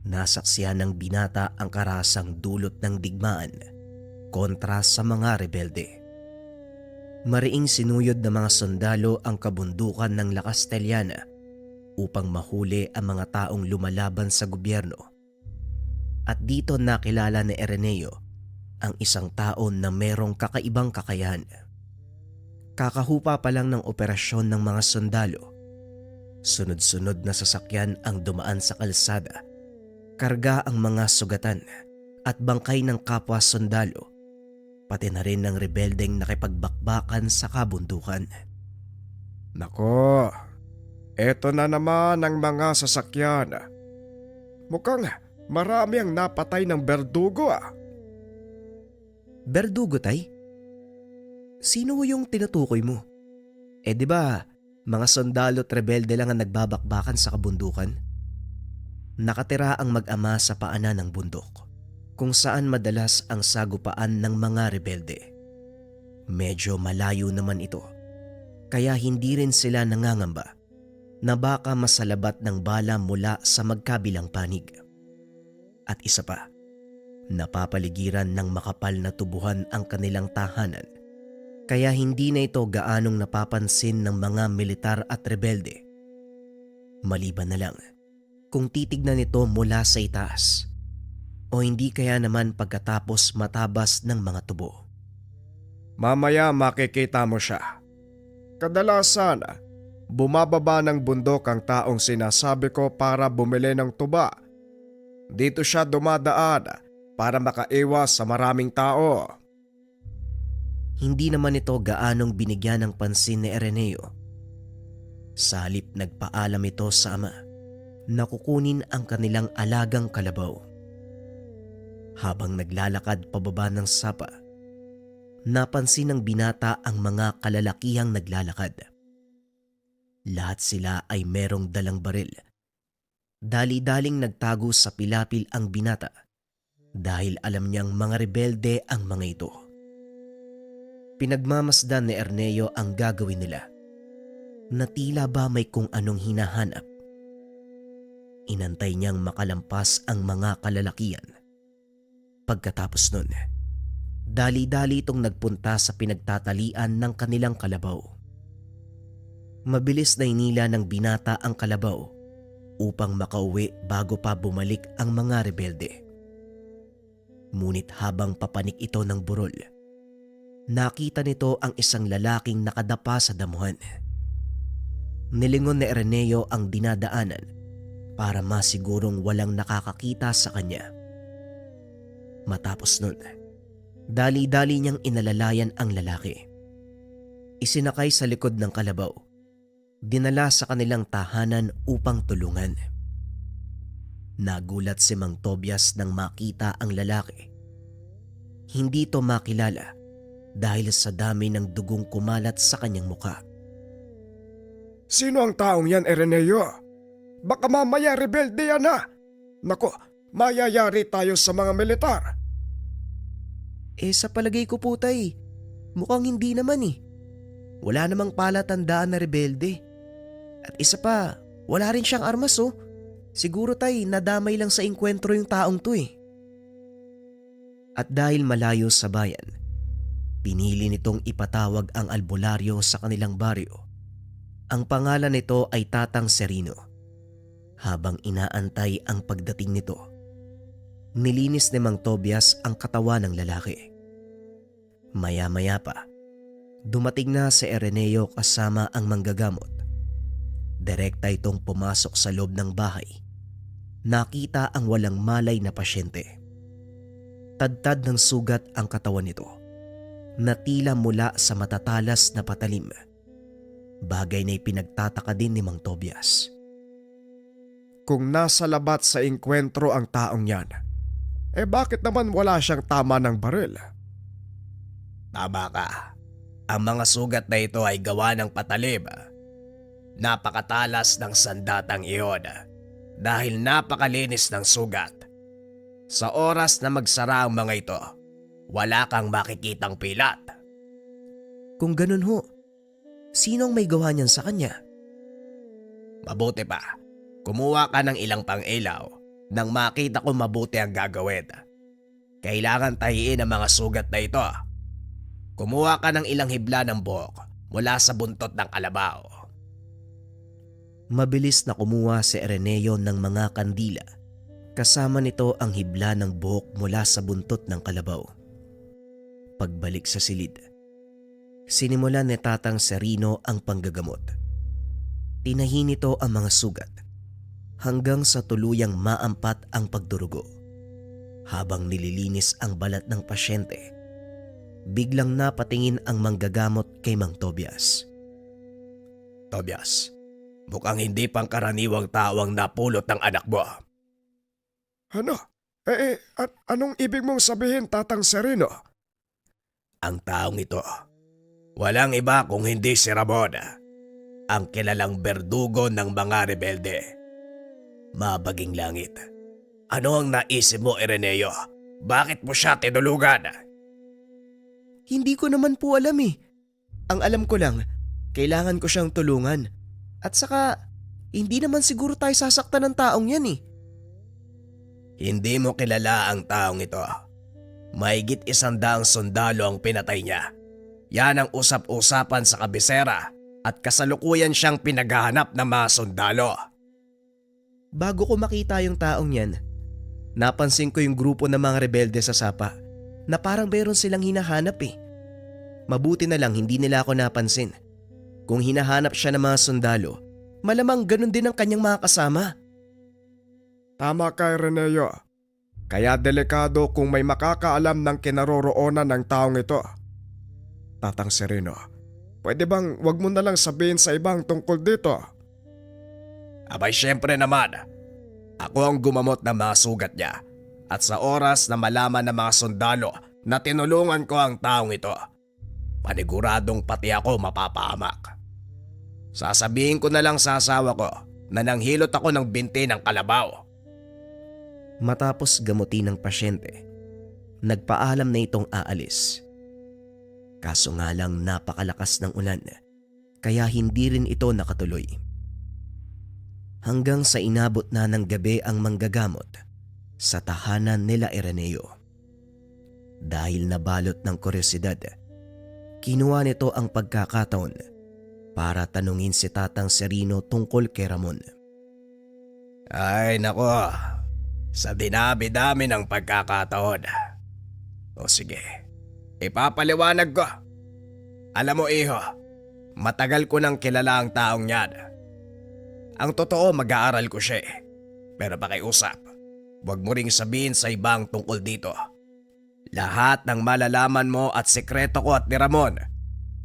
Nasaksihan ng binata ang karasang dulot ng digmaan kontra sa mga rebelde. Mariing sinuyod ng mga sundalo ang kabundukan ng La Castellana upang mahuli ang mga taong lumalaban sa gobyerno. At dito nakilala ni Areneo ang isang tao na merong kakaibang kakayahan. Kakahupa pa lang ng operasyon ng mga sundalo. Sunod-sunod na sasakyan ang dumaan sa kalsada. Karga ang mga sugatan at bangkay ng kapwa sundalo, pati na rin ng rebeldeng nakipagbakbakan sa kabundukan. Nako, eto na naman ang mga sasakyan. Mukhang marami ang napatay ng berdugo ah. Berdugo, tay? Sino yung tinutukoy mo? Di ba mga sundalo at rebelde lang ang nagbabakbakan sa kabundukan? Nakatira ang mag-ama sa paanan ng bundok, kung saan madalas ang sagupaan ng mga rebelde. Medyo malayo naman ito, kaya hindi rin sila nangangamba na baka masalabat ng bala mula sa magkabilang panig. At isa pa, napapaligiran ng makapal na tubuhan ang kanilang tahanan, kaya hindi na ito gaanong napapansin ng mga militar at rebelde. Maliban na lang kung titignan ito mula sa itaas, o hindi kaya naman pagkatapos matabas ng mga tubo. Mamaya makikita mo siya. Kadalasan, bumababa ng bundok ang taong sinasabi ko para bumili ng tuba. Dito siya dumadaan para makaiwas sa maraming tao. Hindi naman ito gaanong binigyan ng pansin ni Areneo. Sa halip nagpaalam ito sa ama na kukunin ang kanilang alagang kalabaw. Habang naglalakad pababa ng sapa, napansin ng binata ang mga kalalakihang naglalakad. Lahat sila ay merong dalang baril. Dali-daling nagtago sa pilapil ang binata dahil alam niyang mga rebelde ang mga ito. Pinagmamasdan ni Erneo ang gagawin nila, na tila ba may kung anong hinahanap. Inantay niyang makalampas ang mga kalalakihan Pagkatapos nun, dali-dali itong nagpunta sa pinagtatalian ng kanilang kalabaw. Mabilis na inila ng binata ang kalabaw upang makauwi bago pa bumalik ang mga rebelde. Ngunit habang papanik ito ng burol, nakita nito ang isang lalaking nakadapa sa damuhan. Nilingon ni Araneo ang dinadaanan para masigurong walang nakakakita sa kanya. Matapos nun, dali-dali niyang inalalayan ang lalaki. Isinakay sa likod ng kalabaw, dinala sa kanilang tahanan upang tulungan. Nagulat si Mang Tobias nang makita ang lalaki. Hindi ito makilala dahil sa dami ng dugong kumalat sa kanyang muka. Sino ang taong yan, Araneo? Baka mamaya rebelde yan ha. Nako, mayayari tayo sa mga militar. Sa palagay ko po tay, mukhang hindi naman eh. Wala namang palatandaan na rebelde. At isa pa, wala rin siyang armas oh. Siguro tay, nadamay lang sa engkwentro yung taong to eh. At dahil malayo sa bayan, pinili nitong ipatawag ang albularyo sa kanilang baryo. Ang pangalan nito ay Tatang Serino. Habang inaantay ang pagdating nito, nilinis ni Mang Tobias ang katawan ng lalaki. Maya-maya pa, dumating na si Araneo kasama ang manggagamot. Direkta itong pumasok sa loob ng bahay. Nakita ang walang malay na pasyente. Tadtad ng sugat ang katawan nito, na tila mula sa matatalas na patalim. Bagay na ipinagtataka din ni Mang Tobias. Kung nasa labat sa engkwentro ang taong yan, bakit naman wala siyang tama ng baril? Tama ka. Ang mga sugat na ito ay gawa ng patalim. Napakatalas ng sandatang iyon dahil napakalinis ng sugat. Sa oras na magsara ang mga ito, wala kang makikitang pilat. Kung ganun ho, sinong may gawa niyan sa kanya? Mabuti pa, kumuha ka ng ilang pang-ilaw nang makita ko mabuti ang gagawin. Kailangan tahiin ang mga sugat na ito. Kumuha ka ng ilang hibla ng buhok mula sa buntot ng kalabaw. Mabilis na kumuha si Araneo ng mga kandila. Kasama nito ang hibla ng buhok mula sa buntot ng kalabaw. Pagbalik sa silid, sinimulan ni Tatang Serino ang panggagamot. Tinahin nito ang mga sugat hanggang sa tuluyang maampat ang pagdurugo. Habang nililinis ang balat ng pasyente, biglang napatingin ang manggagamot kay Mang Tobias. Tobias, mukhang hindi pangkaraniwang tao ang napulot ng anak mo. Ano? Anong ibig mong sabihin, Tatang Serino? Ang taong ito, walang iba kung hindi si Ramon, ang kilalang berdugo ng mga rebelde. Mabaging langit, ano ang naisip mo, Araneo? Bakit mo siya tinulugan? Hindi ko naman po alam eh. Ang alam ko lang, kailangan ko siyang tulungan. At saka, hindi naman siguro tayo sasaktan ng taong yan eh. Hindi mo kilala ang taong ito. Mahigit 100 sundalo ang pinatay niya. Yan ang usap-usapan sa kabisera at kasalukuyan siyang pinaghahanap ng mga sundalo. Bago ko makita yung taong yan, napansin ko yung grupo ng mga rebelde sa sapa na parang meron silang hinahanap eh. Mabuti na lang hindi nila ako napansin. Kung hinahanap siya ng mga sundalo, malamang ganun din ang kanyang mga kasama. Tama ka, Araneo. Kaya delikado kung may makakaalam ng kinaroroonan ng taong ito. Tatang Serino, pwede bang wag mo na lang sabihin sa ibang tungkol dito? Abay syempre naman, ako ang gumamot ng mga sugat niya at sa oras na malaman ng mga sundalo na tinulungan ko ang taong ito, paniguradong pati ako mapapahamak. Sasabihin ko na lang sa asawa ko na nanghilot ako ng binti ng kalabaw. Matapos gamutin ng pasyente, nagpaalam na itong aalis. Kaso nga lang napakalakas ng ulan, kaya hindi rin ito nakatuloy. Hanggang sa inabot na ng gabi ang manggagamot sa tahanan nila Araneo. Dahil nabalot ng kuryosidad, kinuha nito ang pagkakataon para tanungin si Tatang Serino tungkol kay Ramon. Ay nako, sa dinabi-dami ng pagkakataon. O sige, ipapaliwanag ko. Alam mo iho, matagal ko nang kilala ang taong yan. Ang totoo mag-aaral ko siya eh. Pero pakiusap, huwag mo ring sabihin sa ibang tungkol dito. Lahat ng malalaman mo at sekreto ko at ni Ramon,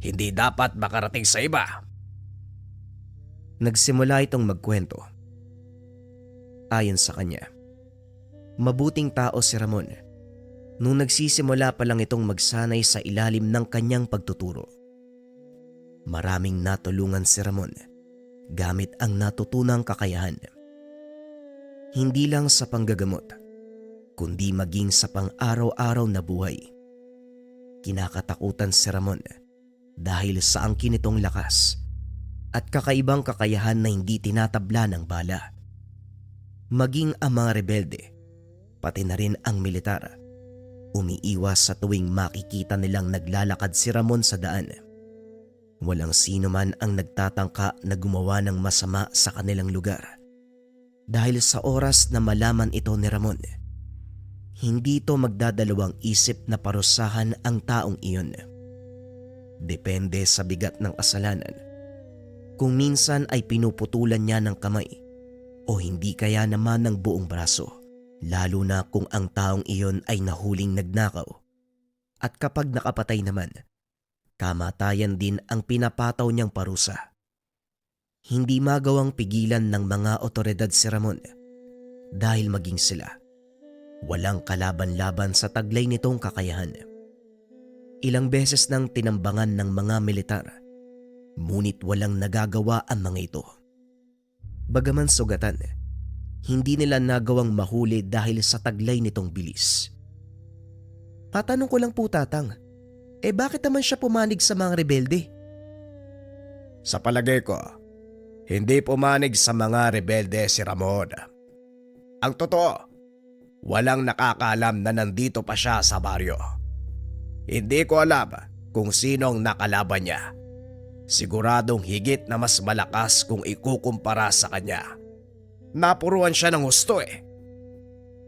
hindi dapat makarating sa iba. Nagsimula itong magkwento. Ayon sa kanya, mabuting tao si Ramon nung nagsisimula pa lang itong magsanay sa ilalim ng kanyang pagtuturo. Maraming natulungan si Ramon gamit ang natutunang kakayahan. Hindi lang sa panggagamot, kundi maging sa pang-araw-araw na buhay. Kinakatakutan si Ramon dahil sa angkin nitong lakas at kakaibang kakayahan na hindi tinatabla ng bala. Maging ang mga rebelde, pati na rin ang militar, umiiwas sa tuwing makikita nilang naglalakad si Ramon sa daan. Walang sino man ang nagtatangka na gumawa ng masama sa kanilang lugar. Dahil sa oras na malaman ito ni Ramon, hindi ito magdadalawang isip na parusahan ang taong iyon. Depende sa bigat ng kasalanan. Kung minsan ay pinuputulan niya ng kamay o hindi kaya naman ng buong braso, lalo na kung ang taong iyon ay nahuling nagnakaw. At kapag nakapatay naman, kamatayan din ang pinapataw niyang parusa. Hindi magawang pigilan ng mga otoridad si Ramon dahil maging sila, walang kalaban-laban sa taglay nitong kakayahan. Ilang beses nang tinambangan ng mga militar, ngunit walang nagagawa ang mga ito. Bagaman sugatan, hindi nila nagawang mahuli dahil sa taglay nitong bilis. Tatanong ko lang po, Tatang, bakit naman siya pumanig sa mga rebelde? Sa palagay ko, hindi pumanig sa mga rebelde si Ramon. Ang totoo, walang nakakaalam na nandito pa siya sa baryo. Hindi ko alam kung sinong nakalaban niya. Siguradong higit na mas malakas kung ikukumpara sa kanya. Napuruan siya ng husto eh.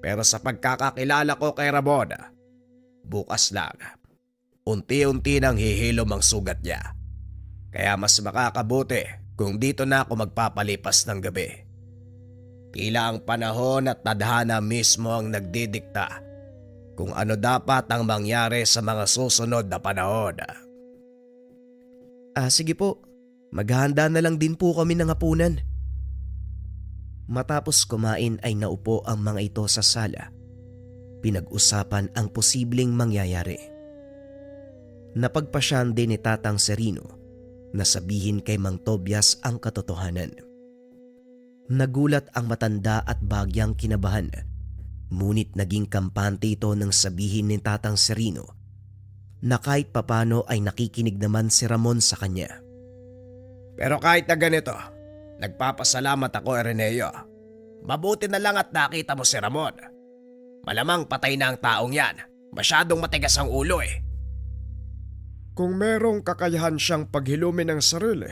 Pero sa pagkakakilala ko kay Ramon, bukas lang, unti-unti nang hihilom ang sugat niya. Kaya mas makakabuti kung dito na ako magpapalipas ng gabi. Tila ang panahon at tadhana mismo ang nagdidikta kung ano dapat ang mangyari sa mga susunod na panahon. Sige po, maghahanda na lang din po kami ng hapunan. Matapos kumain ay naupo ang mga ito sa sala. Pinag-usapan ang posibleng mangyayari. Napagpasyan din ni Tatang Serino na sabihin kay Mang Tobias ang katotohanan. Nagulat ang matanda at bagyang kinabahan, ngunit naging kampante ito nang sabihin ni Tatang Serino na kahit papano ay nakikinig naman si Ramon sa kanya. Pero kahit na ganito, nagpapasalamat ako, Ireneo. Mabuti na lang at nakita mo si Ramon. Malamang patay na ang taong yan. Masyadong matigas ang ulo eh. Kung merong kakayahan siyang paghilumin ng sarili,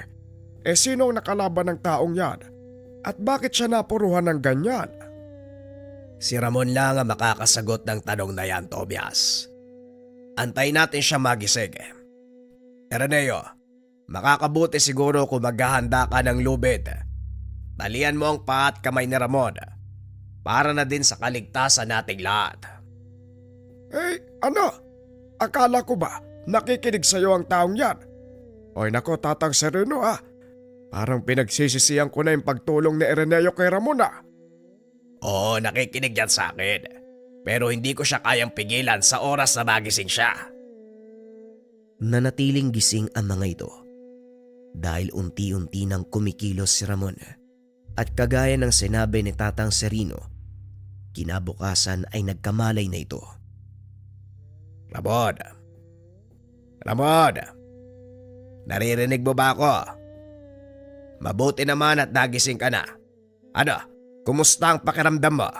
sino ang nakalaban ng taong yan? At bakit siya napuruhan ng ganyan? Si Ramon lang ang makakasagot ng tanong na yan, Tobias. Antay natin siya magising. Ireneo, makakabuti siguro kung maghahanda ka ng lubid. Talian mo ang paa at kamay ni Ramon para na din sa kaligtasan nating lahat. Ano? Akala ko ba nakikinig sa'yo ang taong yan? Oy nako, Tatang Sereno Parang pinagsisisihan ko na yung pagtulong ni Ireneo kay Ramon Oo, nakikinig yan sa akin. Pero hindi ko siya kayang pigilan sa oras na magising siya. Nanatiling gising ang mga ito dahil unti-unti nang kumikilos si Ramon at kagaya ng sinabi ni Tatang Serino, kinabukasan ay nagkamalay na ito. Ramon, naririnig mo ba ako? Mabuti naman at nagising ka na. Ano, kumusta ang pakiramdam mo?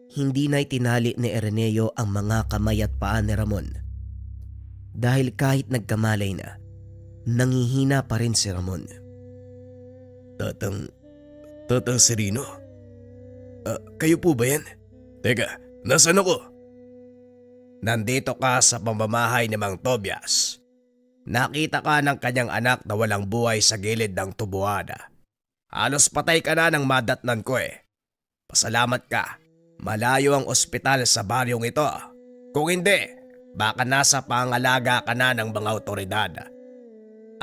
Hindi na itinali ni Araneo ang mga kamay at paa ni Ramon. Dahil kahit nagkamalay na, nangihina pa rin si Ramon. Tatang Sereno? Kayo po ba yan? Teka, nasaan ako? Nandito ka sa pamamahay ni Mang Tobias. Nakita ka ng kanyang anak na walang buhay sa gilid ng tubuan. Halos patay ka na ng madatnan ko eh. Pasalamat ka. Malayo ang ospital sa baryong ito. Kung hindi, baka nasa pangalaga ka na ng mga otoridad.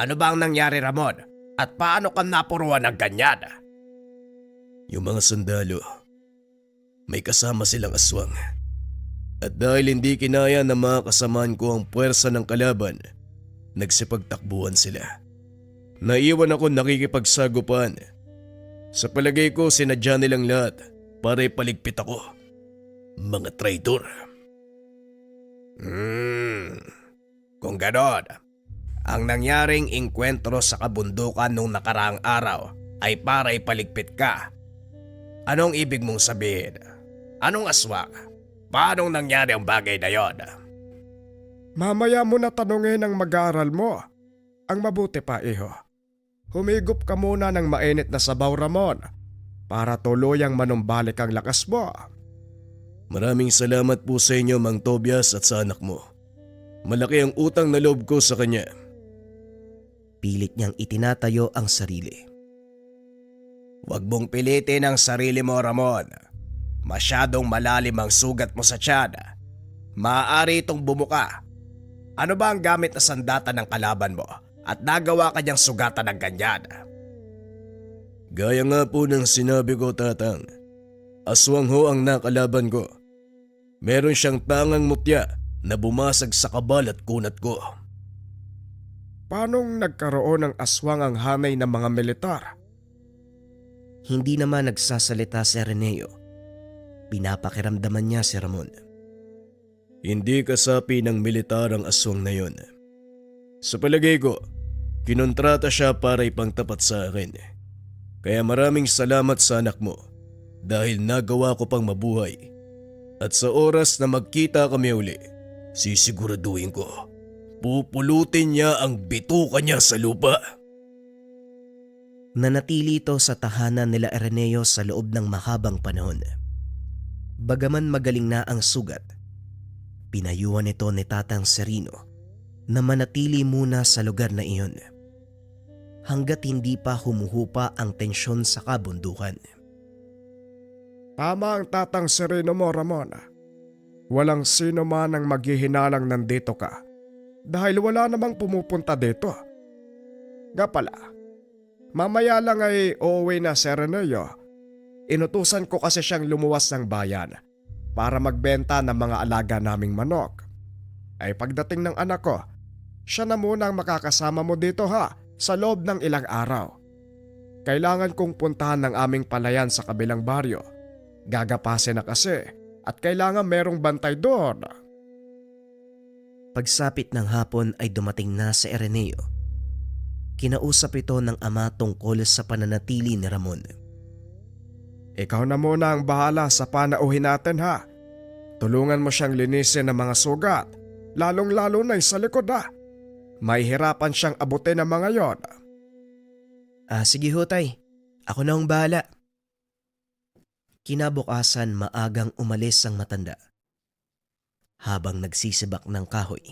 Ano ba ang nangyari, Ramon? At paano ka napuruan ng ganyan? Yung mga sundalo, may kasama silang aswang. At dahil hindi kinaya na mga kasamaan ko ang puwersa ng kalaban, nagsipagtakbuhan sila. Naiwan ako nakikipagsagupan. Sa palagay ko sinadya nilang lahat para ipaligpit ako. Mga traitor. Kung ganon, ang nangyaring inkwentro sa kabundukan nung nakaraang araw ay para ipaligpit ka. Anong ibig mong sabihin? Anong aswang? Paanong nangyari ang bagay na yon? Mamaya mo na tanungin ang mag-aaral mo. Ang mabuti pa, iho. Humigop ka muna ng mainit na sabaw, Ramon, para tuluyang manumbalik ang lakas mo. Maraming salamat po sa inyo, Mang Tobias, at sa anak mo. Malaki ang utang na loob ko sa kanya. Pilit niyang itinatayo ang sarili. Huwag mong pilitin ang sarili mo, Ramon. Masyadong malalim ang sugat mo sa tiyan. Maaari itong bumuka. Ano ba ang gamit na sandata ng kalaban mo at nagawa ka niyang sugatan ng ganyan? Gaya nga po ng sinabi ko, Tatang. Aswang ho ang nakalaban ko. Meron siyang tangang mutya na bumasag sa kabal at kunat ko. Paanong nagkaroon ng aswang ang hanay ng mga militar? Hindi naman nagsasalita si Araneo. Pinapakiramdaman niya si Ramon. Hindi kasapi ng militar ang aswang na yon. Sa palagay ko, kinontrata siya para ipangtapat sa akin. Kaya maraming salamat sa anak mo dahil nagawa ko pang mabuhay. At sa oras na magkita kami uli, sisiguraduhin ko, pupulutin niya ang bituka niya sa lupa. Nanatili ito sa tahanan nila Araneo sa loob ng mahabang panahon. Bagaman magaling na ang sugat, pinayuhan ito ni Tatang Sereno na manatili muna sa lugar na iyon hanggat hindi pa humuhupa ang tensyon sa kabundukan. Tama ang Tatang Sereno mo, Ramon. Walang sino man ang maghihinalang nandito ka dahil wala namang pumupunta dito. Nga pala, mamaya lang ay uuwi na si Araneo. Inutusan ko kasi siyang lumuwas ng bayan para magbenta ng mga alaga naming manok. Ay pagdating ng anak ko, siya na muna ang makakasama mo dito ha, sa loob ng ilang araw. Kailangan kong puntahan ng aming palayan sa kabilang baryo. Gagapasin na kasi at kailangan merong bantay doon. Pagsapit ng hapon ay dumating na si Araneo. Kinausap ito ng ama tungkol sa pananatili ni Ramon. Ikaw na muna ang bahala sa panauhin natin ha. Tulungan mo siyang linisin ng mga sugat, lalong-lalo na sa likod ha. May hirapan siyang abutin ng mga yon. Sige ho tay, ako na ang bahala. Kinabukasan maagang umalis ang matanda. Habang nagsisibak ng kahoy,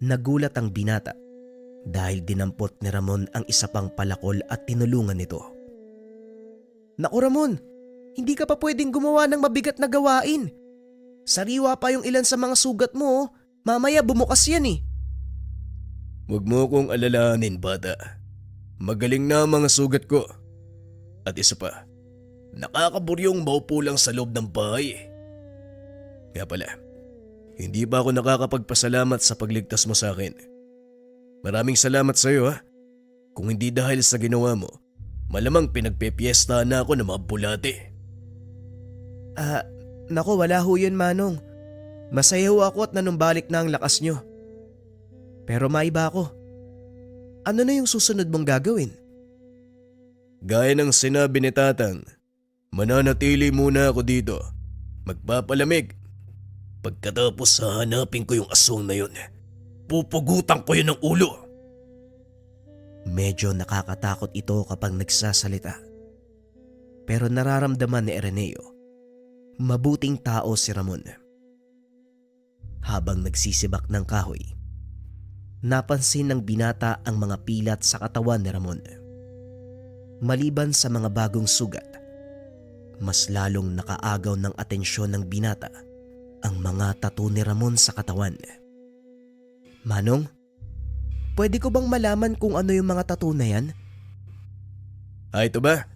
nagulat ang binata dahil dinampot ni Ramon ang isa pang palakol at tinulungan nito. Naku Ramon, hindi ka pa pwedeng gumawa ng mabigat na gawain. Sariwa pa yung ilan sa mga sugat mo, mamaya bumukas yan eh. Huwag mo kong alalahanin, bata. Magaling na ang mga sugat ko. At isa pa, nakakaburyong maupo lang sa loob ng bahay. Kaya pala, hindi ba ako nakakapagpasalamat sa pagligtas mo sa akin? Maraming salamat sa iyo ha. Kung hindi dahil sa ginawa mo, malamang pinagpepiesta na ako ng mga bulate. Naku wala ho yun Manong. Masaya ho ako at nanumbalik na ang lakas nyo. Pero maiba ako. Ano na yung susunod mong gagawin? Gaya ng sinabi ni Tatang, mananatili muna ako dito magpapalamig. Pagkatapos hahanapin ko yung aswang na yun, pupugutan ko yun ng ulo. Medyo nakakatakot ito kapag nagsasalita. Pero nararamdaman ni Araneo, mabuting tao si Ramon. Habang nagsisibak ng kahoy, napansin ng binata ang mga pilat sa katawan ni Ramon. Maliban sa mga bagong sugat, mas lalong nakaagaw ng atensyon ng binata ang mga tattoo ni Ramon sa katawan. Manong, pwede ko bang malaman kung ano yung mga tattoo na yan? Ito ba?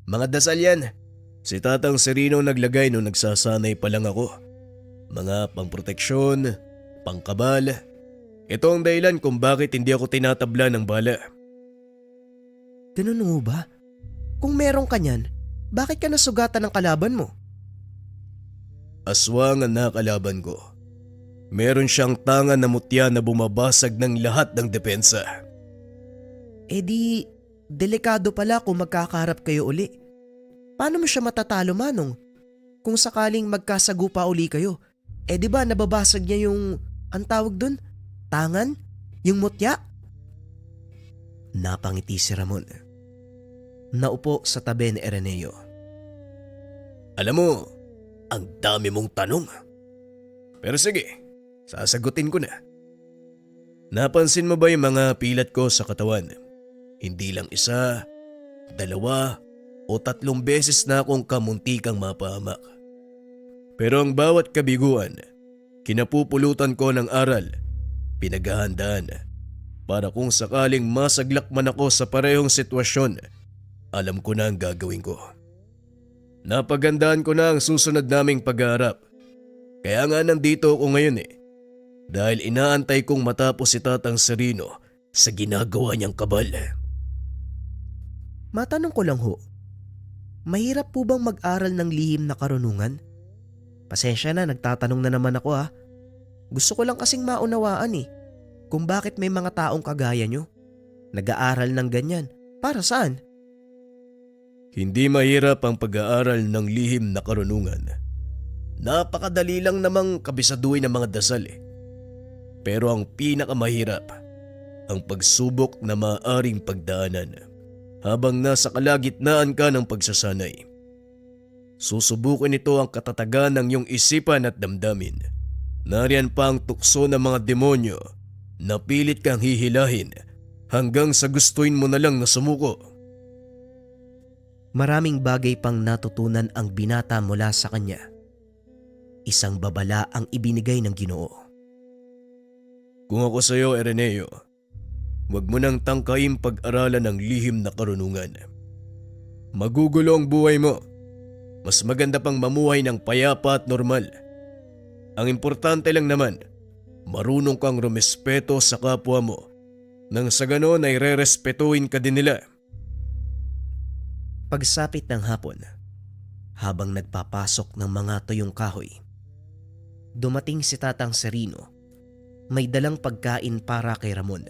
Mga dasal yan. Si Tatang Serino naglagay nung nagsasanay pa lang ako. Mga pangproteksyon, pangkabal. Ito ang dahilan kung bakit hindi ako tinatabla ng bala. Ganun mo ba? Kung meron ka niyan, bakit ka nasugatan ng kalaban mo? Aswang ang nakalaban ko. Meron siyang tanga na mutya na bumabasag ng lahat ng depensa. Eh di, delikado pala kung magkakaharap kayo uli. Paano mo siya matatalo, Manong? Kung sakaling magkasagupa uli kayo, eh di ba nababasag niya yung, ang tawag dun? Tangan? Yung mutya? Napangiti si Ramon. Naupo sa tabi ni Araneo. Alam mo, ang dami mong tanong. Pero sige, sasagutin ko na. Napansin mo ba yung mga pilat ko sa katawan? Hindi lang isa, dalawa, o 3 beses na akong kamuntikang mapahamak. Pero ang bawat kabiguan, kinapupulutan ko ng aral, pinaghahandaan, para kung sakaling masaglag man ako sa parehong sitwasyon, alam ko na ang gagawin ko. Napagandaan ko na ang susunod naming pag-aarap. Kaya nga nandito ako ngayon dahil inaantay kong matapos si Tatang Serino sa ginagawa niyang kabal. Matanong ko lang ho, mahirap po bang mag-aral ng lihim na karunungan? Pasensya na, nagtatanong na naman ako. Gusto ko lang kasing maunawaan kung bakit may mga taong kagaya nyo nag-aaral ng ganyan. Para saan? Hindi mahirap ang pag-aaral ng lihim na karunungan. Napakadali lang namang kabisaduhin ng mga dasal Pero ang pinakamahirap, ang pagsubok na maaaring pagdaanan habang nasa kalagitnaan ka ng pagsasanay. Susubukin ito ang katatagan ng iyong isipan at damdamin. Nariyan pa ang tukso ng mga demonyo na pilit kang hihilahin hanggang sa gustuin mo na lang na sumuko. Maraming bagay pang natutunan ang binata mula sa kanya. Isang babala ang ibinigay ng Ginoo. Kung ako sa iyo, Araneo, huwag mo nang tangkain pag-aralan ng lihim na karunungan. Magugulo ang buhay mo. Mas maganda pang mamuhay ng payapa at normal. Ang importante lang naman, marunong kang rumespeto sa kapwa mo nang sa ganon ay rerespetuhin ka din nila. Pagsapit ng hapon, habang nagpapasok ng mga tuyong kahoy, dumating si Tatang Serino. May dalang pagkain para kay Ramon.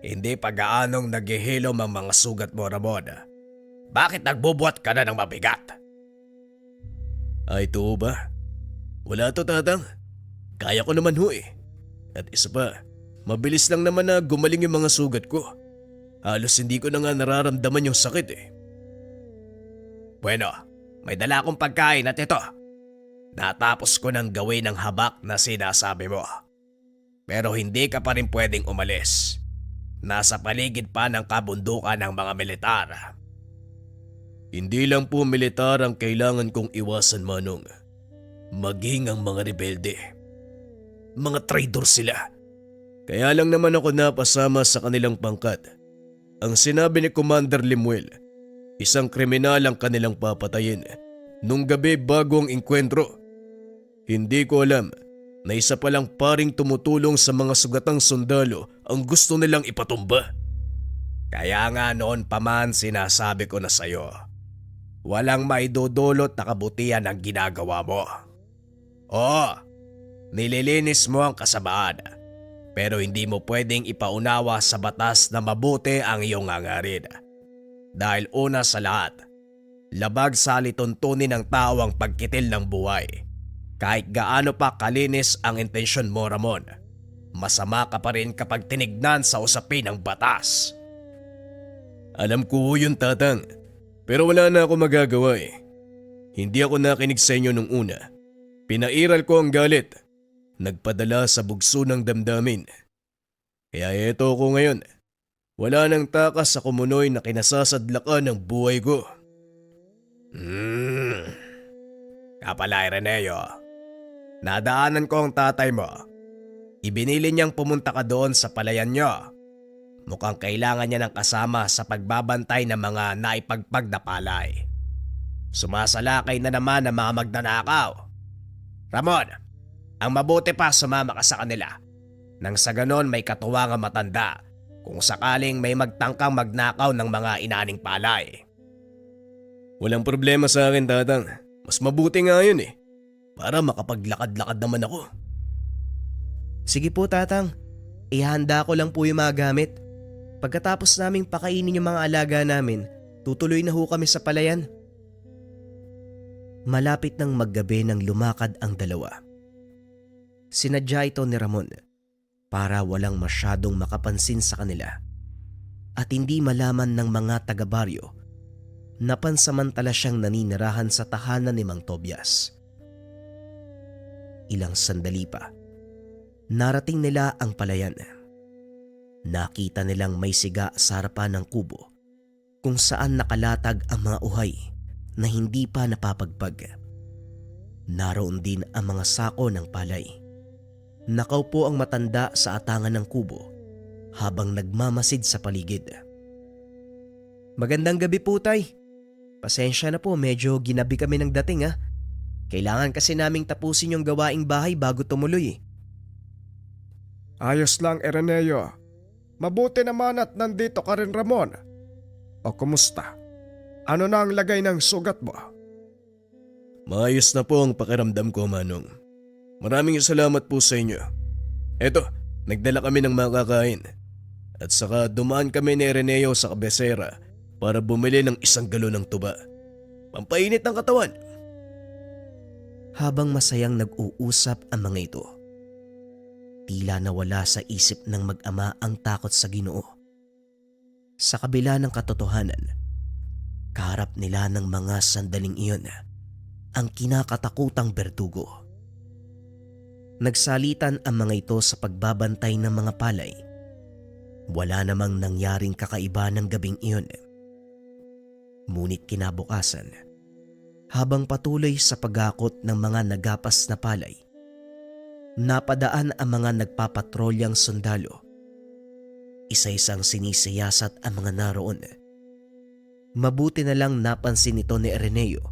Hindi pa gaanong naghihilom ang mga sugat mo, Ramon. Bakit nagbubuhat ka na ng mabigat? Ay, ito ba? Wala to, Tatang. Kaya ko naman At isa pa, mabilis lang naman na gumaling yung mga sugat ko. Halos hindi ko na nga nararamdaman yung sakit Bueno, may dala akong pagkain at ito. Natapos ko nang gawin ang habak na sinasabi mo. Pero hindi ka pa rin pwedeng umalis. Nasa paligid pa ng kabundukan ng mga militar. Hindi lang po militar ang kailangan kong iwasan, Manong. Maging ang mga rebelde. Mga traidor sila. Kaya lang naman ako napasama sa kanilang pangkat. Ang sinabi ni Commander Lemuel, isang kriminal ang kanilang papatayin nung gabi bago ang engkwentro. Hindi ko alam na isa palang paring tumutulong sa mga sugatang sundalo ang gusto nilang ipatumba. Kaya nga noon pa man sinasabi ko na sa'yo, walang maidudulot na kabutihan ang ginagawa mo. Oo, nililinis mo ang kasamaan, pero hindi mo pwedeng ipaunawa sa batas na mabuti ang iyong hangarin. Dahil una sa lahat, labag sa lituntunin ng tao ang pagkitil ng buhay. Kahit gaano pa kalinis ang intensyon mo, Ramon, masama ka pa rin kapag tinignan sa usapin ng batas. Alam ko ho yun, Tatang. Pero wala na ako magagawa eh. Hindi ako nakinig sa inyo nung una. Pinairal ko ang galit. Nagpadala sa bugso ng damdamin. Kaya eto ako ngayon. Wala nang takas sa kumunoy na kinasasadlakan ng buhay ko. Kapala, Ireneo. Nadaanan ko ang tatay mo. Ibinili niyang pumunta ka doon sa palayan niyo. Mukhang kailangan niya ng kasama sa pagbabantay ng mga naipagpag na palay. Sumasalakay na naman ang mga magnanakaw. Ramon, ang mabuti pa sumama ka sa kanila. Nang sa ganon may katuwangang matanda kung sakaling may magtangkang magnakaw ng mga inaning palay. Walang problema sa akin, Tatang. Mas mabuti nga yun eh. Para makapaglakad-lakad naman ako. Sige po, Tatang. Ihanda ko lang po yung mga gamit. Pagkatapos naming pakainin yung mga alaga namin, tutuloy na ho kami sa palayan. Malapit ng maggabi nang lumakad ang dalawa. Sinadya ito ni Ramon para walang masyadong makapansin sa kanila at hindi malaman ng mga taga-baryo na pansamantala siyang naninirahan sa tahanan ni Mang Tobias. Ilang sandali pa, narating nila ang palayan. Nakita nilang may siga sa harapan ng kubo kung saan nakalatag ang mga uhay na hindi pa napapagpag. Naroon din ang mga sako ng palay. Nakaupo ang matanda sa atangan ng kubo habang nagmamasid sa paligid. Magandang gabi po, Tay. Pasensya na po, medyo ginabi kami ng dating ha. Kailangan kasi naming tapusin yung gawaing bahay bago tumuloy. Ayos lang, Ireneo. Mabuti naman at nandito ka rin, Ramon. O kumusta? Ano na ang lagay ng sugat mo? Maayos na po ang pakiramdam ko, Manong. Maraming salamat po sa inyo. Eto, nagdala kami ng makakain. At saka dumaan kami ni Ireneo sa kabesera para bumili ng 1 galon ng tuba. Pampainit ng katawan. Habang masayang nag-uusap ang mga ito, tila nawala sa isip ng mag-ama ang takot sa Ginoo. Sa kabila ng katotohanan, kaharap nila ng mga sandaling iyon ang kinakatakutang berdugo. Nagsalitan ang mga ito sa pagbabantay ng mga palay. Wala namang nangyaring kakaiba ng gabing iyon. Ngunit kinabukasan, habang patuloy sa pag-akot ng mga nagapas na palay, napadaan ang mga nagpapatrolyang sundalo. Isa-isang sinisiyasat ang mga naroon. Mabuti na lang napansin ito ni Ireneo,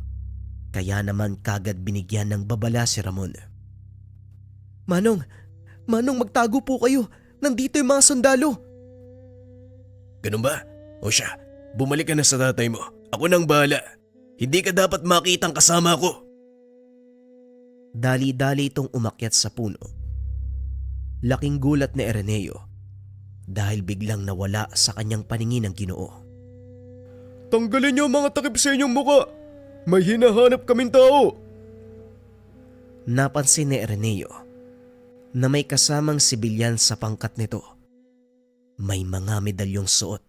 kaya naman kagad binigyan ng babala si Ramon. Manong magtago po kayo. Nandito yung mga sundalo. Ganun ba? O siya, bumalik ka na sa tatay mo. Ako nang bahala. Hindi ka dapat makitang kasama ko. Dali-dali itong umakyat sa puno. Laking gulat ni Ireneo dahil biglang nawala sa kanyang paningin ang Ginoo. Tanggalin niyo ang mga takip sa inyong muka. May hinahanap kaming tao. Napansin ni Ireneo na may kasamang sibilyan sa pangkat nito. May mga medalyong suot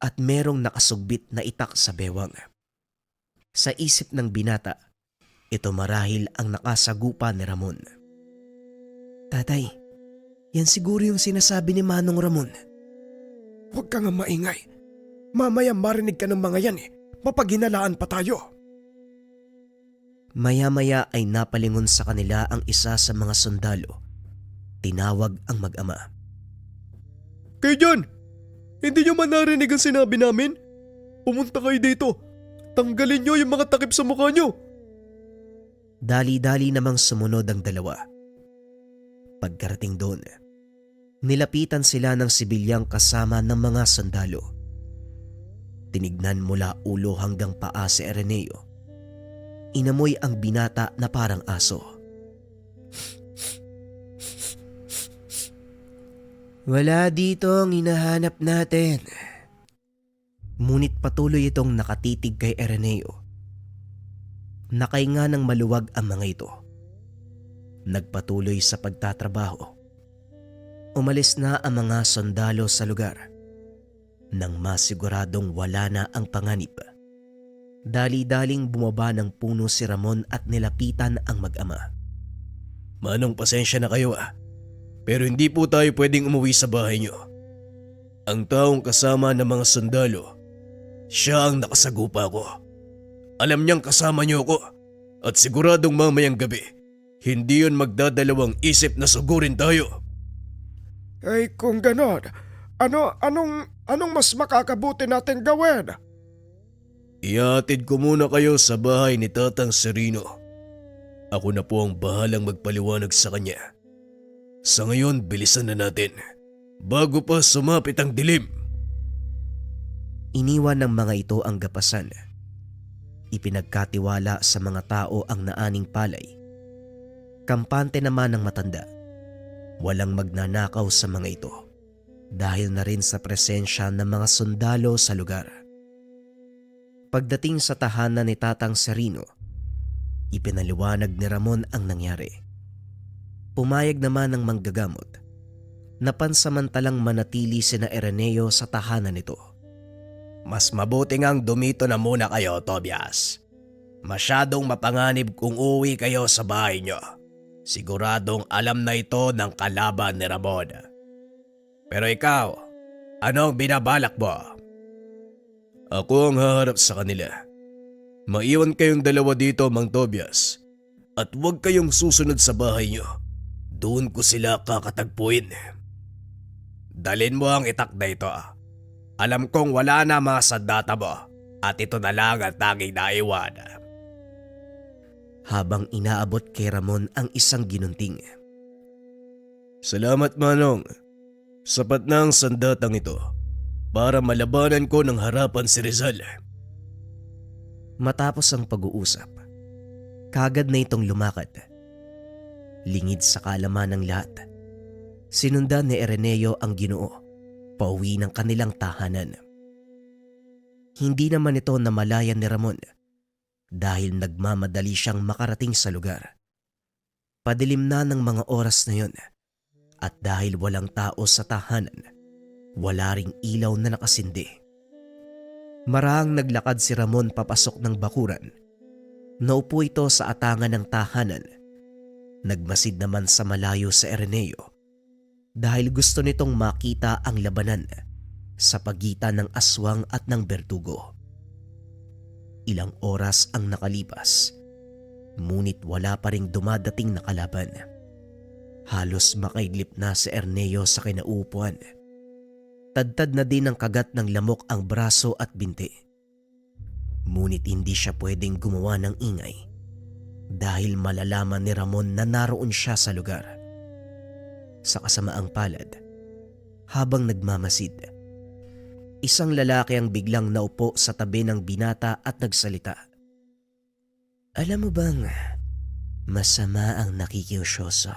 at merong nakasugbit na itak sa bewang. Sa isip ng binata, ito marahil ang nakasagupa ni Ramon. Tatay, yan siguro yung sinasabi ni Manong Ramon. Huwag ka nga maingay. Mamaya marinig ka ng mga yan eh. Mapaghinalaan pa tayo. Maya-maya ay napalingon sa kanila ang isa sa mga sundalo. Tinawag ang mag-ama. Kayo dyan! Hindi nyo man narinig ang sinabi namin? Pumunta kayo dito. Tanggalin nyo yung mga takip sa mukha nyo. Dali-dali namang sumunod ang dalawa. Pagkarating doon, nilapitan sila ng sibilyang kasama ng mga sundalo. Tinignan mula ulo hanggang paa si Ireneo. Inamoy ang binata na parang aso. Wala dito ang hinahanap natin. Ngunit patuloy itong nakatitig kay Ireneo Nakahinga ng maluwag ang mga ito. Nagpatuloy sa pagtatrabaho. Umalis na ang mga sundalo sa lugar nang masiguradong wala na ang panganib. Dali-daling bumaba ng puno si Ramon at nilapitan ang mag-ama. Manong, pasensya na kayo pero hindi po tayo pwedeng umuwi sa bahay niyo. Ang taong kasama ng mga sundalo, siya ang nakasagupa ko. Alam niyang kasama niyo ako at siguradong mamayang gabi, hindi yun magdadalawang isip na sugurin tayo. Ay kung ganon, anong mas makakabuti natin gawin? Ihatid ko muna kayo sa bahay ni Tatang Serino. Ako na po ang bahalang magpaliwanag sa kanya. Sa ngayon, bilisan na natin bago pa sumapit ang dilim. Iniwan ng mga ito ang gapasan. Ipinagkatiwala sa mga tao ang naaning palay. Kampante naman ng matanda. Walang magnanakaw sa mga ito dahil na rin sa presensya ng mga sundalo sa lugar. Pagdating sa tahanan ni Tatang Serino, ipinaliwanag ni Ramon ang nangyari. Pumayag naman ng manggagamot na pansamantalang manatili sina Ireneo sa tahanan nito. Mas mabuti ngang dumito na muna kayo, Tobias. Masyadong mapanganib kung uwi kayo sa bahay nyo. Siguradong alam na ito ng kalaban ni Ramon. Pero ikaw, anong binabalak mo? Ako ang haharap sa kanila. Maiwan kayong dalawa dito, Mang Tobias. At huwag kayong susunod sa bahay nyo. Doon ko sila kakatagpuin. Dalin mo ang itak na ito. Alam kong wala na mga sandata mo at ito na lang ang tanging naiwan. Habang inaabot kay Ramon ang isang ginunting. Salamat, Manong. Sapat na ang sandatang ito para malabanan ko ng harapan si Rizal. Matapos ang pag-uusap, kagad na itong lumakad. Lingid sa kaalaman ng lahat, sinundan ni Ireneo ang Ginoo pauwi ng kanilang tahanan. Hindi naman ito namalayan ni Ramon dahil nagmamadali siyang makarating sa lugar. Padilim na ng mga oras na yon at dahil walang tao sa tahanan, wala ring ilaw na nakasindi. Marahang naglakad si Ramon papasok ng bakuran. Naupo ito sa atangan ng tahanan. Nagmasid naman sa malayo sa Ireneo dahil gusto nitong makita ang labanan sa pagitan ng aswang at ng bertugo. Ilang oras ang nakalipas, ngunit wala pa ring dumadating na kalaban. Halos makaidlip na si Ireneo sa kinaupuan. Tadtad na din ng kagat ng lamok ang braso at binti. Ngunit hindi siya pwedeng gumawa ng ingay dahil malalaman ni Ramon na naroon siya sa lugar. Sa kasamaang palad, habang nagmamasid, isang lalaki ang biglang naupo sa tabi ng binata at nagsalita. Alam mo bang masama ang nakikiusyoso?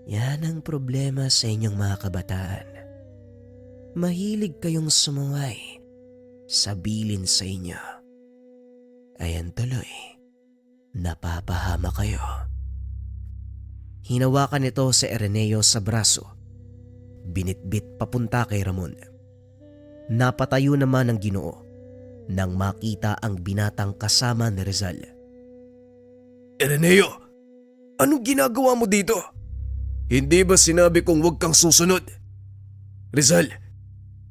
Yan ang problema sa inyong mga kabataan. Mahilig kayong sumuway sa bilin sa inyo. Ayan tuloy, napapahama kayo. Hinawakan nito si Ireneo sa braso. Binitbit papunta kay Ramon. Napatayo naman ang Ginoo nang makita ang binatang kasama ni Rizal. Ireneo, anong ginagawa mo dito? Hindi ba sinabi kong huwag kang susunod? Rizal,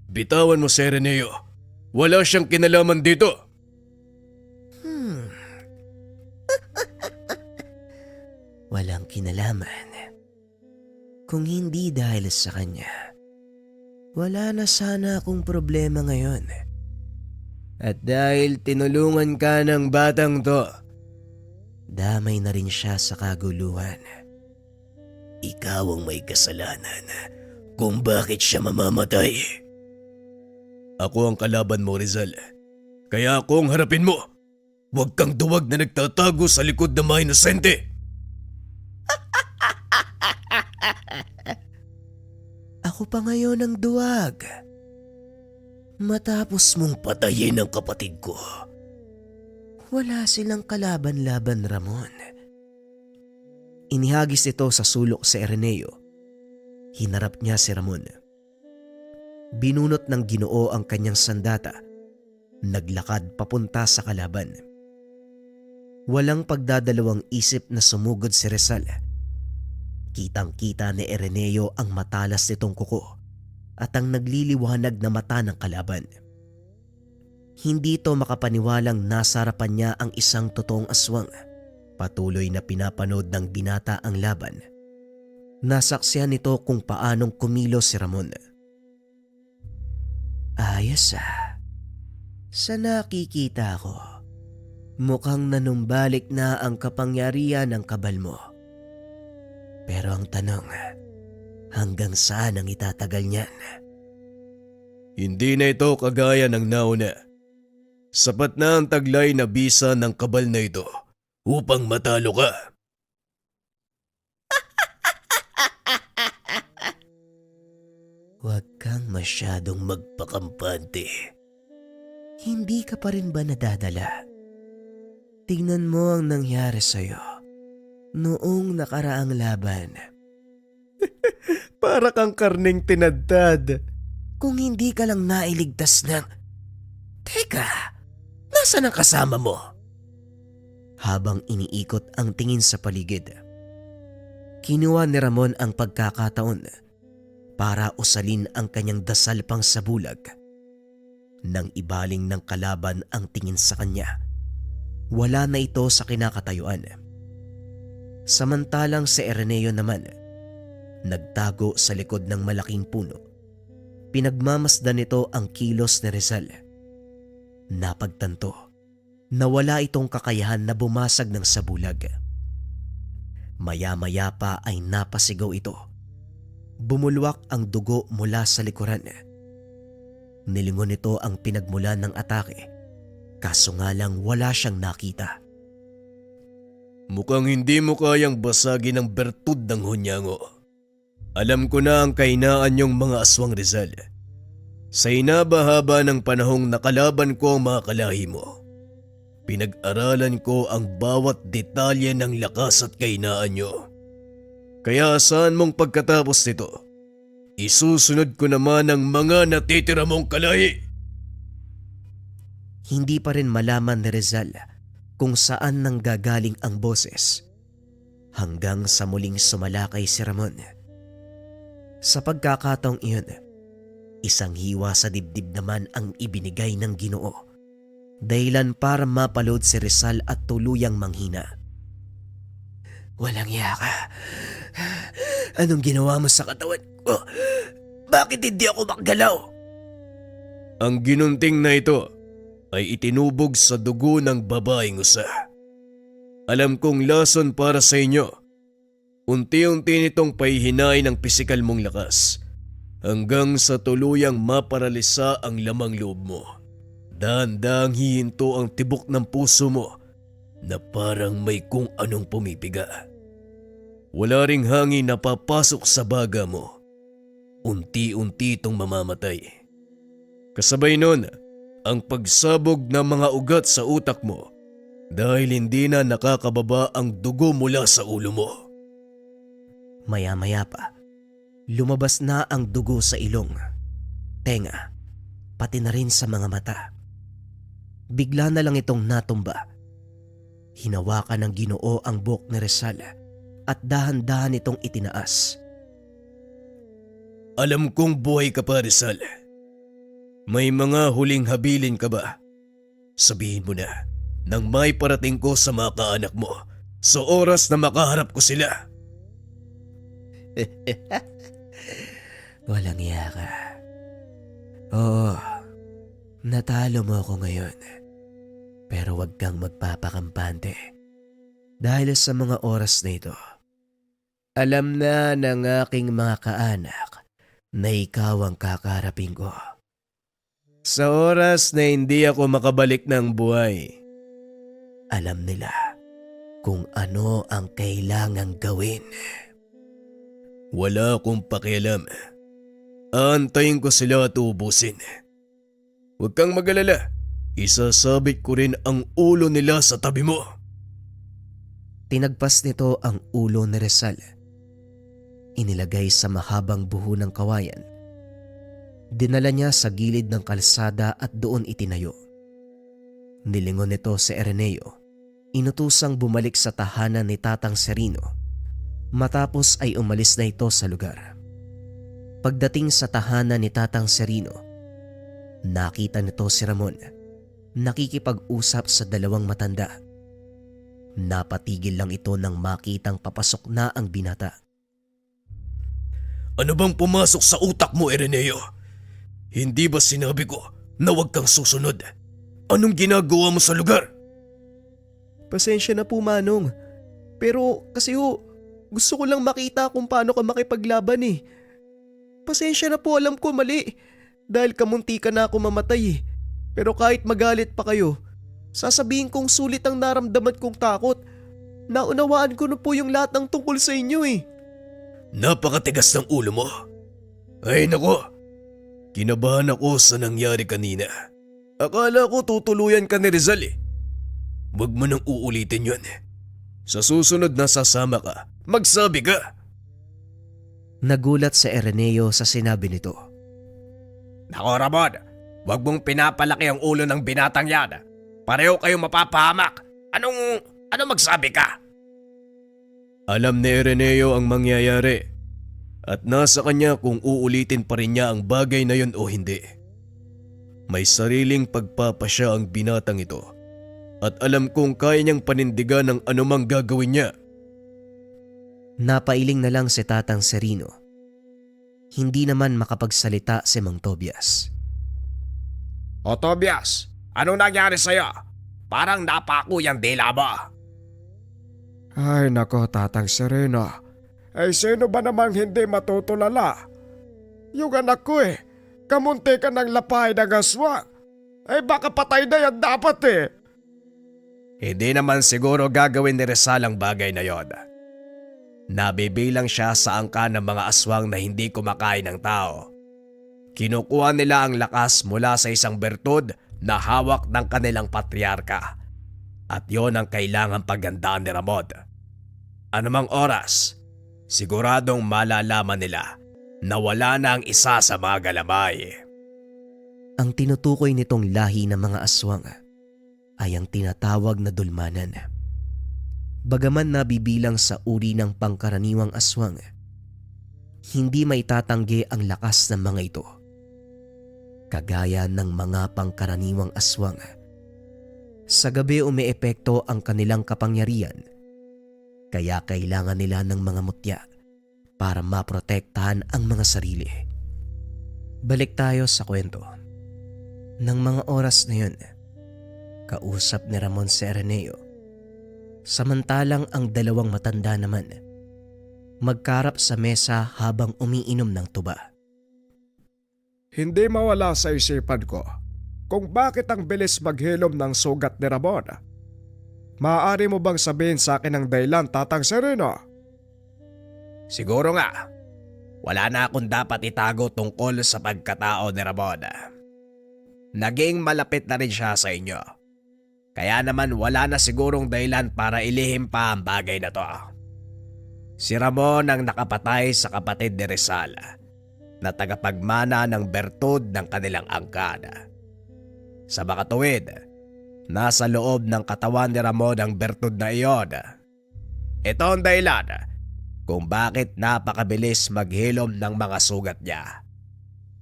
bitawan mo si Ireneo. Wala siyang kinalaman dito. Walang kinalaman. Kung hindi dahil sa kanya, wala na sana akong problema ngayon. At dahil tinulungan ka ng batang to, damay na rin siya sa kaguluhan. Ikaw ang may kasalanan kung bakit siya mamamatay. Ako ang kalaban mo, Rizal. Kaya ako ang harapin mo. Huwag kang duwag na nagtatago sa likod ng mga inosente. Ako pa ngayon ang duwag. Matapos mong Patayin ang kapatid ko. wala silang kalaban-laban, Ramon. Inihagis ito sa sulok si Ireneo. Hinarap niya si Ramon. Binunot ng Ginoo ang kanyang sandata. Naglakad papunta sa kalaban. Walang pagdadalawang isip na sumugod si Rizal. Kitang-kita ni Ireneo ang matalas nitong kuko at ang nagliliwanag na mata ng kalaban. Hindi ito makapaniwalang nasa harapan niya ang isang totoong aswang. Patuloy na pinapanood ng binata ang laban. Nasaksihan nito kung paanong kumilos si Ramon. Ayos ah. Sa nakikita ko, mukhang nanumbalik na ang kapangyarihan ng kabal mo. Pero ang tanong, hanggang saan ang itatagal niyan? Hindi na ito kagaya ng nauna. Sapat na ang taglay na bisa ng kabal na ito upang matalo ka. Huwag kang masyadong magpakampante. Hindi ka pa rin ba nadadala? Tingnan mo ang nangyari sa'yo noong nakaraang laban. Para kang karning tinadtad. Kung hindi ka lang nailigtas ng... Teka, nasaan ang kasama mo? Habang iniikot ang tingin sa paligid, kinuha ni Ramon ang pagkakataon para usalin ang kanyang dasal pang sa bulag. Nang ibaling ng kalaban ang tingin sa kanya, wala na ito sa kinakatayuan. Samantalang si Ireneo naman, nagtago sa likod ng malaking puno. Pinagmamasdan nito ang kilos ni Rizal. Napagtanto na wala itong kakayahan na bumasag ng sabulag. Maya-maya pa ay napasigaw ito. Bumulwak ang dugo mula sa likuran. Nilingon nito ang pinagmulan ng atake, kaso nga lang wala siyang nakita. Mukhang hindi mo kayang basagin ang bertud ng hunyango. Alam ko na ang kahinaan niyong mga aswang, Rizal. Sa inabahaba ng panahong nakalaban ko ang mga kalahi mo, pinag-aralan ko ang bawat detalye ng lakas at kahinaan niyo. Kaya saan mong pagkatapos nito, isusunod ko naman ang mga natitira mong kalahi. Hindi pa rin malaman ni Rizal kung saan nanggagaling ang boses, hanggang sa muling sumalakay si Ramon. Sa pagkakataong iyon, isang hiwa sa dibdib naman ang ibinigay ng Ginoo, dahilan para mapalood si Rizal at tuluyang manghina. Walang iya ka. Anong ginawa mo sa katawan ko? Bakit hindi ako makagalaw? Ang ginunting na ito ay itinubog sa dugo ng babaeng usa. Alam kong lason para sa inyo. Unti-unti nitong pahihinain ang pisikal mong lakas hanggang sa tuluyang maparalisa ang lamang loob mo. Dahan-dahang hihinto ang tibok ng puso mo na parang may kung anong pumipiga. Wala ring hangin na papasok sa baga mo. Unti-unti itong mamamatay. Kasabay nun, ang pagsabog ng mga ugat sa utak mo dahil hindi na nakakababa ang dugo mula sa ulo mo. Maya-maya pa, lumabas na ang dugo sa ilong, tenga, pati na rin sa mga mata. Bigla na lang itong natumba. Hinawakan ng Ginoo ang buhok ni Rizal at dahan-dahan itong itinaas. Alam kong buhay ka pa, Rizal. May mga huling habilin ka ba? Sabihin mo na nang may parating ko sa mga kaanak mo sa oras na makaharap ko sila. Walang iya ka. Oo, natalo mo ako ngayon. Pero wag kang magpapakampante. Dahil sa mga oras na ito, alam na ng aking mga kaanak na ikaw ang kakaharapin ko. Sa oras na hindi ako makabalik ng buhay, Alam nila kung ano ang kailangang gawin. wala akong pakialam. Aantayin ko sila at ubusin. Huwag kang magalala. Isasabit ko rin ang ulo nila sa tabi mo. Tinagpas nito ang ulo ni Rizal. Inilagay sa mahabang buho ng kawayan. Dinala niya sa gilid ng kalsada at doon itinayo. Nilingon nito si Araneo. Inutusang bumalik sa tahanan ni Tatang Serino. Matapos ay umalis na ito sa lugar. Pagdating sa tahanan ni Tatang Serino, nakita nito si Ramon nakikipag-usap sa dalawang matanda. Napatigil lang ito nang makitang papasok na ang binata. Ano bang pumasok sa utak mo, Araneo? Hindi ba sinabi ko na huwag kang susunod? Anong ginagawa mo sa lugar? Pasensya na po, Manong. Pero kasi gusto ko lang makita kung paano ka makipaglaban eh. Pasensya na po, alam ko mali. Dahil kamunti ka na ako mamatay eh. Pero kahit magalit pa kayo, sasabihin kong sulit ang naramdaman kong takot. Naunawaan ko na po yung lahat ng tungkol sa inyo eh. Napakatigas ng ulo mo. Ay nako, kinabahan ako sa nangyari kanina. Akala ko tutuluyan ka ni Rizal eh. Huwag mo nang uulitin yun. Sa susunod na sasama ka, magsabi ka. Nagulat si Araneo sa sinabi nito. Nako Ramon, wag mong pinapalaki ang ulo ng binatang yan. Pareho kayong mapapahamak. Ano magsabi ka? Alam ni Araneo ang mangyayari at nasa kanya kung uulitin pa rin niya ang bagay na yun o hindi. May sariling pagpapasya ang binatang ito at alam kong kaya niyang panindigan ng anumang gagawin niya. Napailing na lang si Tatang Serino. Hindi naman makapagsalita si Mang Tobias. O Tobias, anong nangyari sa'yo? Parang napako yung dila mo. Ay nako, Tatang Sereno. Ay sino ba namang hindi matutulala? Yung anak ko kamunti ka ng lapay ng aswang. Ay baka patay na yan dapat eh. Hindi naman siguro gagawin ni Rizal ang bagay na yon. Nabibilang siya sa angka ng mga aswang na hindi kumakain ng tao. Kinukuha nila ang lakas mula sa isang bertud na hawak ng kanilang patriarka. At yon ang kailangang paghandaan ni Ramon. Anumang oras, siguradong malalaman nila na wala na ang isa sa mga galamay. Ang tinutukoy nitong lahi ng mga aswang ay ang tinatawag na dulmanan. Bagaman nabibilang sa uri ng pangkaraniwang aswang, hindi maitatanggi ang lakas ng mga ito. Kagaya ng mga pangkaraniwang aswang, sa gabi umeepekto ang kanilang kapangyarihan, kaya kailangan nila ng mga mutya para maprotektahan ang mga sarili. Balik tayo sa kwento. Nang mga oras na yun, kausap ni Ramon si Araneo. Samantalang ang dalawang matanda naman magkarap sa mesa habang umiinom ng tuba. Hindi mawala sa isipan ko kung bakit ang bilis maghilom ng sugat ni Ramon. Maaari mo bang sabihin sa akin ang dahilan, Tatang Sereno? Siguro nga, wala na akong dapat itago tungkol sa pagkatao ni Ramon. Naging malapit na rin siya sa inyo. Kaya naman wala na sigurong dahilan para ilihim pa ang bagay na to. Si Ramon ang nakapatay sa kapatid ni Rizal na tagapagmana ng bertud ng kanilang angkan. Sa makatuwid, nasa loob ng katawan ni Ramon ang bertud na iyon. Ito ang dahilan kung bakit napakabilis maghilom ng mga sugat niya.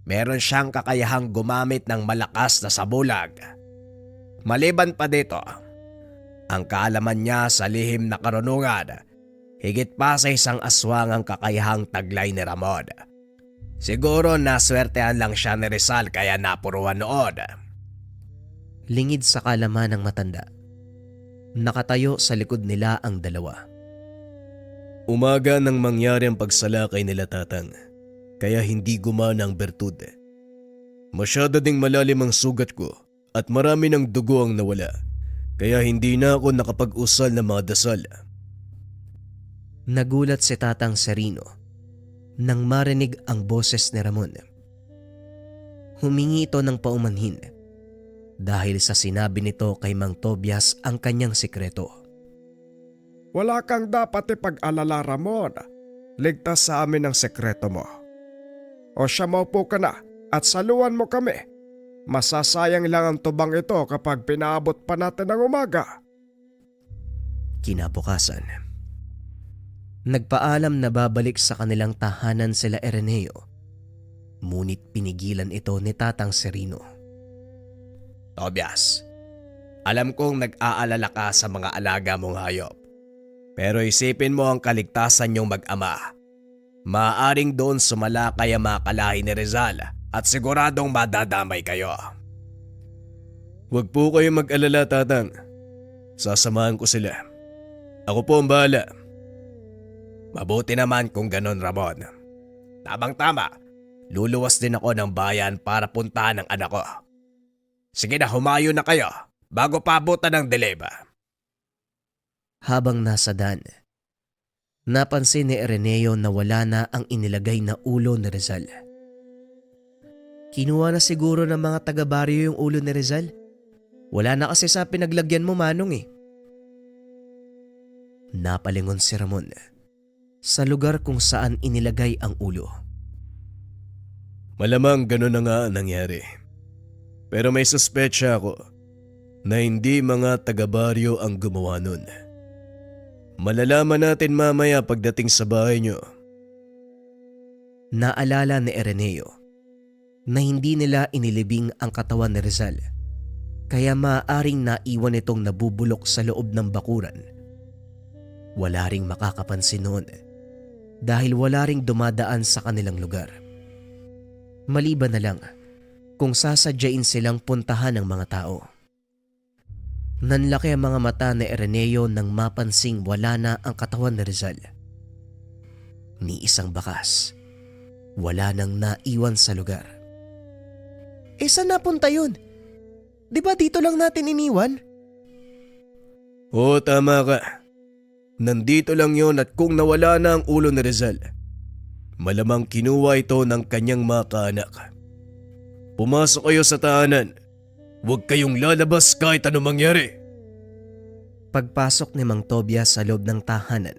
Meron siyang kakayahang gumamit ng malakas na sabulag. Maliban pa dito, ang kaalaman niya sa lihim na karunungan, higit pa sa isang aswang ang kakayahang taglay ni Ramon. Siguro naswertehan lang siya ni Rizal kaya napuruan noon. Lingid sa kalaman ng matanda, nakatayo sa likod nila ang dalawa. Umaga nang mangyari ang pagsalakay nila Tatang, kaya hindi gumana ang bertud. Masyado ding malalim ang sugat ko at marami ng dugo ang nawala, kaya hindi na ako nakapag-usal ng mga dasal. Nagulat si Tatang Serino nang marinig ang boses ni Ramon. Humingi ito ng paumanhin dahil sa sinabi nito kay Mang Tobias ang kanyang sikreto. Wala kang dapat ipag-alala, Ramon. Ligtas sa amin ang sekreto mo. O siya, maupo ka na at saluhan mo kami. Masasayang lang ang tubang ito kapag pinaabot pa natin ang umaga. Kinabukasan, nagpaalam na babalik sa kanilang tahanan sila Araneo. Ngunit pinigilan ito ni Tatang Serino. Tobias, alam kong nag-aalala ka sa mga alaga mong hayop. Pero isipin mo ang kaligtasan niyong mag-ama. Maaaring doon sumalakay ang mga kalahi ni Rizal at siguradong madadamay kayo. Huwag po kayong mag-alala, Tatang. Sasamahan ko sila. Ako po ang bahala. Mabuti naman kung ganon, Ramon. Tamang-tama, luluwas din ako ng bayan para puntahan ang anak ko. Sige na, humayo na kayo bago paabutan ng dileba. Habang nasa daan, napansin ni Araneo na wala na ang inilagay na ulo ni Rizal. Kinuha na siguro ng mga taga-baryo yung ulo ni Rizal. Wala na kasi sa pinaglagyan mo, Manong eh. Napalingon si Ramon sa lugar kung saan inilagay ang ulo. Malamang ganun na nga ang nangyari. Pero may suspetsya ako na hindi mga taga-baryo ang gumawa nun. Malalaman natin mamaya pagdating sa bahay nyo. Naalala ni Araneo na hindi nila inilibing ang katawan ni Rizal, kaya maaaring naiwan itong nabubulok sa loob ng bakuran. Wala ring makakapansin noon dahil wala ring dumadaan sa kanilang lugar. Maliban na lang kung sasadyain silang puntahan ng mga tao. Nanlaki ang mga mata ni Araneo nang mapansing wala na ang katawan ni Rizal. Ni isang bakas, wala nang naiwan sa lugar. Saan napunta yun? Di ba dito lang natin iniwan? Oo, tama ka. Nandito lang yon at kung nawala na ang ulo ni Rizal, malamang kinuha ito ng kanyang mga kaanak. Pumasok kayo sa tahanan. Huwag kayong lalabas kahit ano mangyari. Pagpasok ni Mang Tobias sa loob ng tahanan,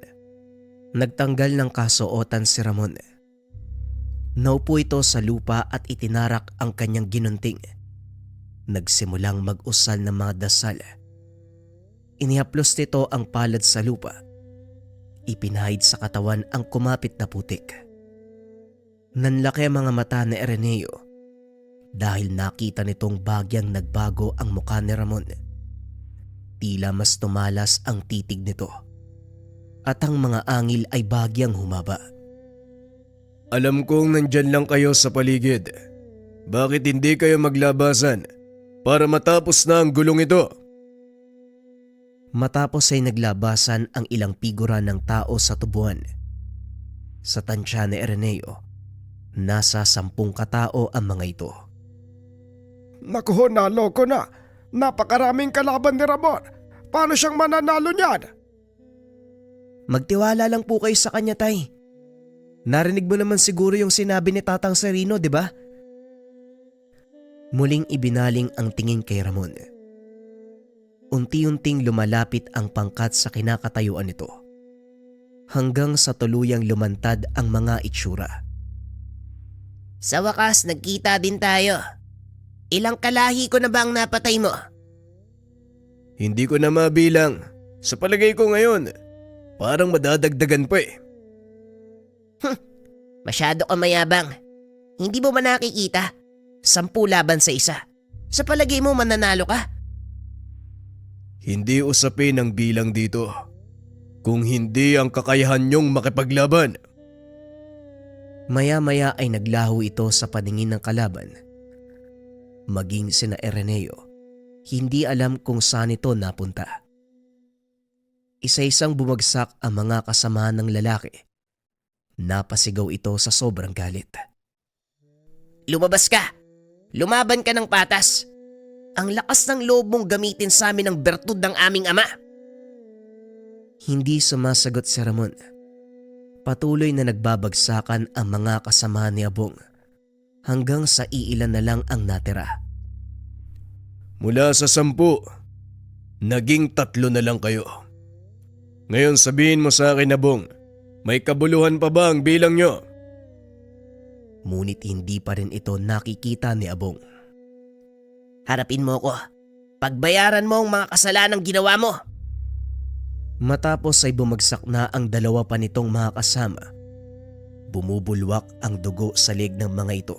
nagtanggal ng kasuotan si Ramon. Naupo ito sa lupa at itinarak ang kanyang ginunting. Nagsimulang mag-usal ng mga dasal. Inihaplos nito ang palad sa lupa. Ipinahid sa katawan ang kumapit na putik. Nanlaki ang mga mata ni Araneo dahil nakita nitong bagyang nagbago ang mukha ni Ramon. Tila mas tumalas ang titig nito at ang mga angil ay bagyang humaba. Alam kong nandyan lang kayo sa paligid. Bakit hindi kayo maglabasan para matapos na ang gulong ito? Matapos ay naglabasan ang ilang figura ng tao sa tubuan. Sa tansya ni Araneo, nasa 10 katao ang mga ito. Naku, naloko na. Napakaraming kalaban ni Ramon. Paano siyang mananalo niyan? Magtiwala lang po kayo sa kanya, tay. Narinig mo naman siguro yung sinabi ni Tatang Serino, di ba? Muling ibinaling ang tingin kay Ramon. Unti-unting lumalapit ang pangkat sa kinakatayuan nito, hanggang sa tuluyang lumantad ang mga itsura. Sa wakas, nagkita din tayo. Ilang kalahi ko na ba ang napatay mo? Hindi ko na mabilang. Sa palagay ko ngayon, parang madadagdagan pa eh. Masyado ka mayabang. Hindi mo ba nakikita? 10 laban sa isa. Sa palagay mo mananalo ka? Hindi usapin ang bilang dito. Kung hindi ang kakayahan niyong makipaglaban. Maya-maya ay naglaho ito sa paningin ng kalaban. Maging sina Araneo, hindi alam kung saan ito napunta. Isa-isang bumagsak ang mga kasamahan ng lalaki. Napasigaw ito sa sobrang galit. Lumabas ka! Lumaban ka ng patas! Ang lakas ng loob mong gamitin sa amin ang bertud ng aming ama! Hindi sumasagot si Ramon. Patuloy na nagbabagsakan ang mga kasamahan ni Abong hanggang sa iilan na lang ang natira. Mula sa 10, naging 3 na lang kayo. Ngayon sabihin mo sa akin, Abong, may kabuluhan pa ba ang bilang nyo? Ngunit hindi pa rin ito nakikita ni Abong. Harapin mo ko. Pagbayaran mo ang mga kasalanang ginawa mo. Matapos ay bumagsak na ang dalawa pa nitong mga kasama. Bumubulwak ang dugo sa leg ng mga ito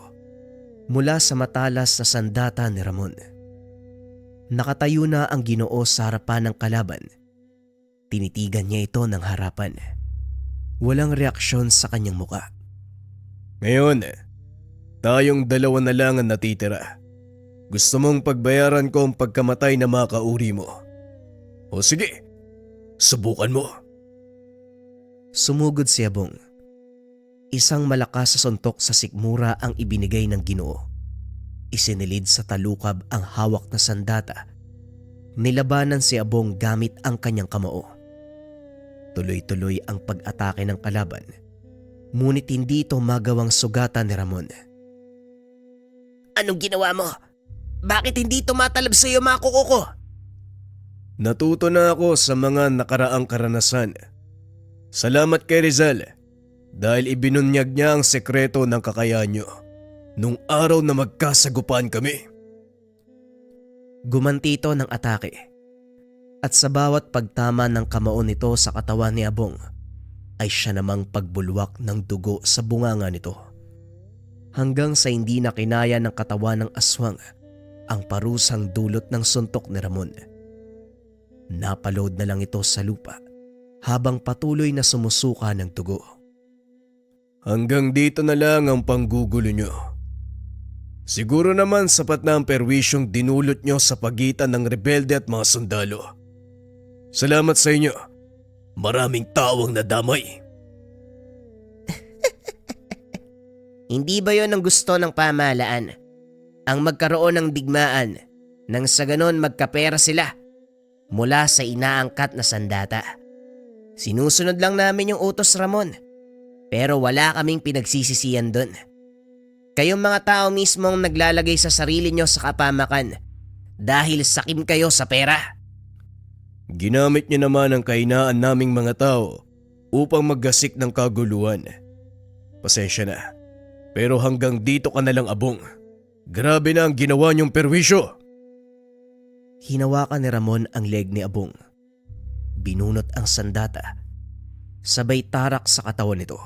mula sa matalas na sandata ni Ramon. Nakatayo na ang Ginoo sa harapan ng kalaban. Tinitigan niya ito ng harapan. Walang reaksyon sa kanyang muka. Ngayon, tayong 2 na lang ang natitira. Gusto mong pagbayaran ko ang pagkamatay na mga kauri mo? O sige, subukan mo. Sumugod si Abong. Isang malakas sa suntok sa sikmura ang ibinigay ng Ginoo. Isinilid sa talukab ang hawak na sandata. Nilabanan si Abong gamit ang kanyang kamao. Tuloy-tuloy ang pag-atake ng kalaban. Ngunit hindi ito magawang sugatan ni Ramon. Anong ginawa mo? Bakit hindi tumatalab sa iyo mga kuko ko? Natuto na ako sa mga nakaraang karanasan. Salamat kay Rizal dahil ibinunyag niya ang sekreto ng kakayahan niyo nung araw na magkasagupaan kami. Gumanti ito ng atake. At sa bawat pagtama ng kamao nito sa katawan ni Abong, ay siya namang pagbulwak ng dugo sa bunganga nito. Hanggang sa hindi na kinaya ng katawan ng aswang ang parusang dulot ng suntok ni Ramon. Napaload na lang ito sa lupa habang patuloy na sumusuka ng dugo. Hanggang dito na lang ang panggugulo niyo. Siguro naman sapat na ang perwisyong dinulot niyo sa pagitan ng rebelde at mga sundalo. Salamat sa inyo. Maraming tao ang nadamay. Hindi ba yon ang gusto ng pamahalaan? Ang magkaroon ng digmaan nang sa ganon magkapera sila mula sa inaangkat na sandata. Sinusunod lang namin yung utos, Ramon. Pero wala kaming pinagsisisiyan doon. Kayong mga tao mismo ang naglalagay sa sarili nyo sa kapamakan dahil sakim kayo sa pera. Ginamit niyo naman ang kahinaan naming mga tao upang maggasik ng kaguluhan. Pasensya na. Pero hanggang dito ka na lang, Abong. Grabe na ang ginawa niyong perwisyo. Hinawakan ni Ramon ang leg ni Abong. Binunot ang sandata. Sabay tarak sa katawan nito.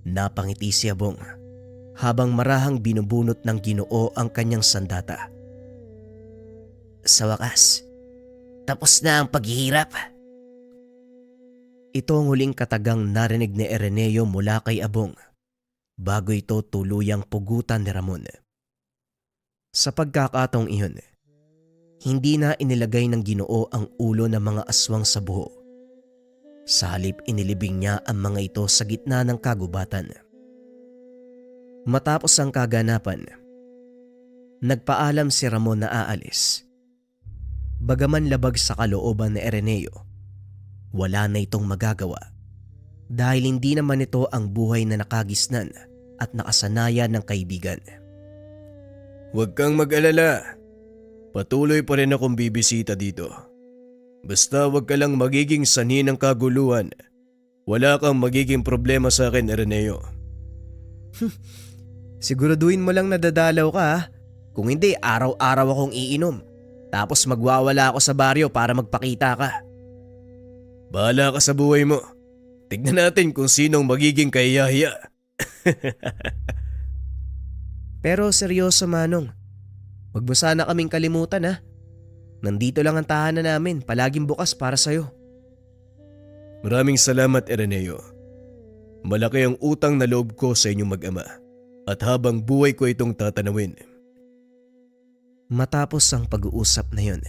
Napangiti si Abong habang marahang binubunot ng Ginoo ang kanyang sandata. Sa wakas, tapos na ang paghihirap. Ito ang huling katagang narinig ni Ireneo mula kay Abong bago ito tuluyang pugutan ni Ramon. Sa pagkakataong iyon, hindi na inilagay ng Ginoo ang ulo ng mga aswang sa buho. Sa halip inilibing niya ang mga ito sa gitna ng kagubatan. Matapos ang kaganapan, nagpaalam si Ramon na aalis. Bagaman labag sa kalooban ni Ireneo, wala na itong magagawa dahil hindi naman ito ang buhay na nakagisnan at nakasanayan ng kaibigan. Huwag kang mag-alala. Patuloy pa rin akong bibisita dito. Basta huwag ka lang magiging sanhi ng kaguluhan. Wala kang magiging problema sa akin, Ireneo. Siguraduhin mo lang na dadalaw ka ha. Kung hindi, araw-araw akong iinom. Tapos magwawala ako sa baryo para magpakita ka. Bahala ka sa buhay mo. Tignan natin kung sinong magiging kahiyahiya. Pero seryoso, Manong. Wag mo sana kaming kalimutan ha. Nandito lang ang tahanan namin, palaging bukas para sa'yo. Maraming salamat, Ireneo. Malaki ang utang na loob ko sa inyong mag-ama at habang buhay ko itong tatanawin. Matapos ang pag-uusap na yun,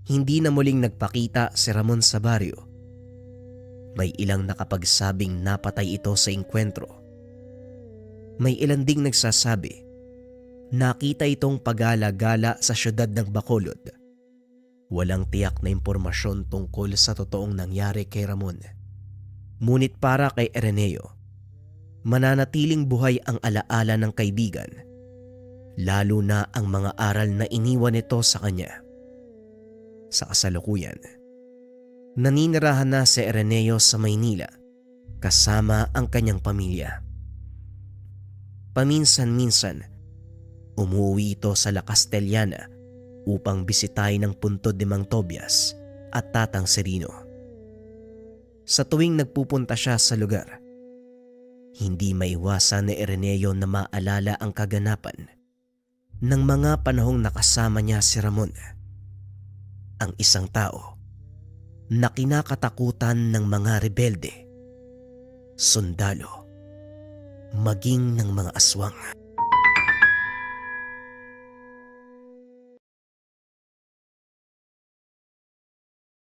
hindi na muling nagpakita si Ramon sa baryo. May ilang nakapagsabing napatay ito sa engkwentro. May ilan ding nagsasabi nakita itong pagala-gala sa syudad ng Bacolod. Walang tiyak na impormasyon tungkol sa totoong nangyari kay Ramon. Ngunit para kay Ireneo, mananatiling buhay ang alaala ng kaibigan, lalo na ang mga aral na iniwan nito sa kanya. Sa kasalukuyan, naninirahan na si Ireneo sa Maynila kasama ang kanyang pamilya. Paminsan-minsan, umuwi ito sa La Castellana upang bisitahin ang puntod ni Mang Tobias at Tatang Serino. Sa tuwing nagpupunta siya sa lugar, hindi maiwasan ni Ireneo na maalala ang kaganapan ng mga panahong nakasama niya si Ramon, ang isang tao na kinakatakutan ng mga rebelde, sundalo, maging ng mga aswang.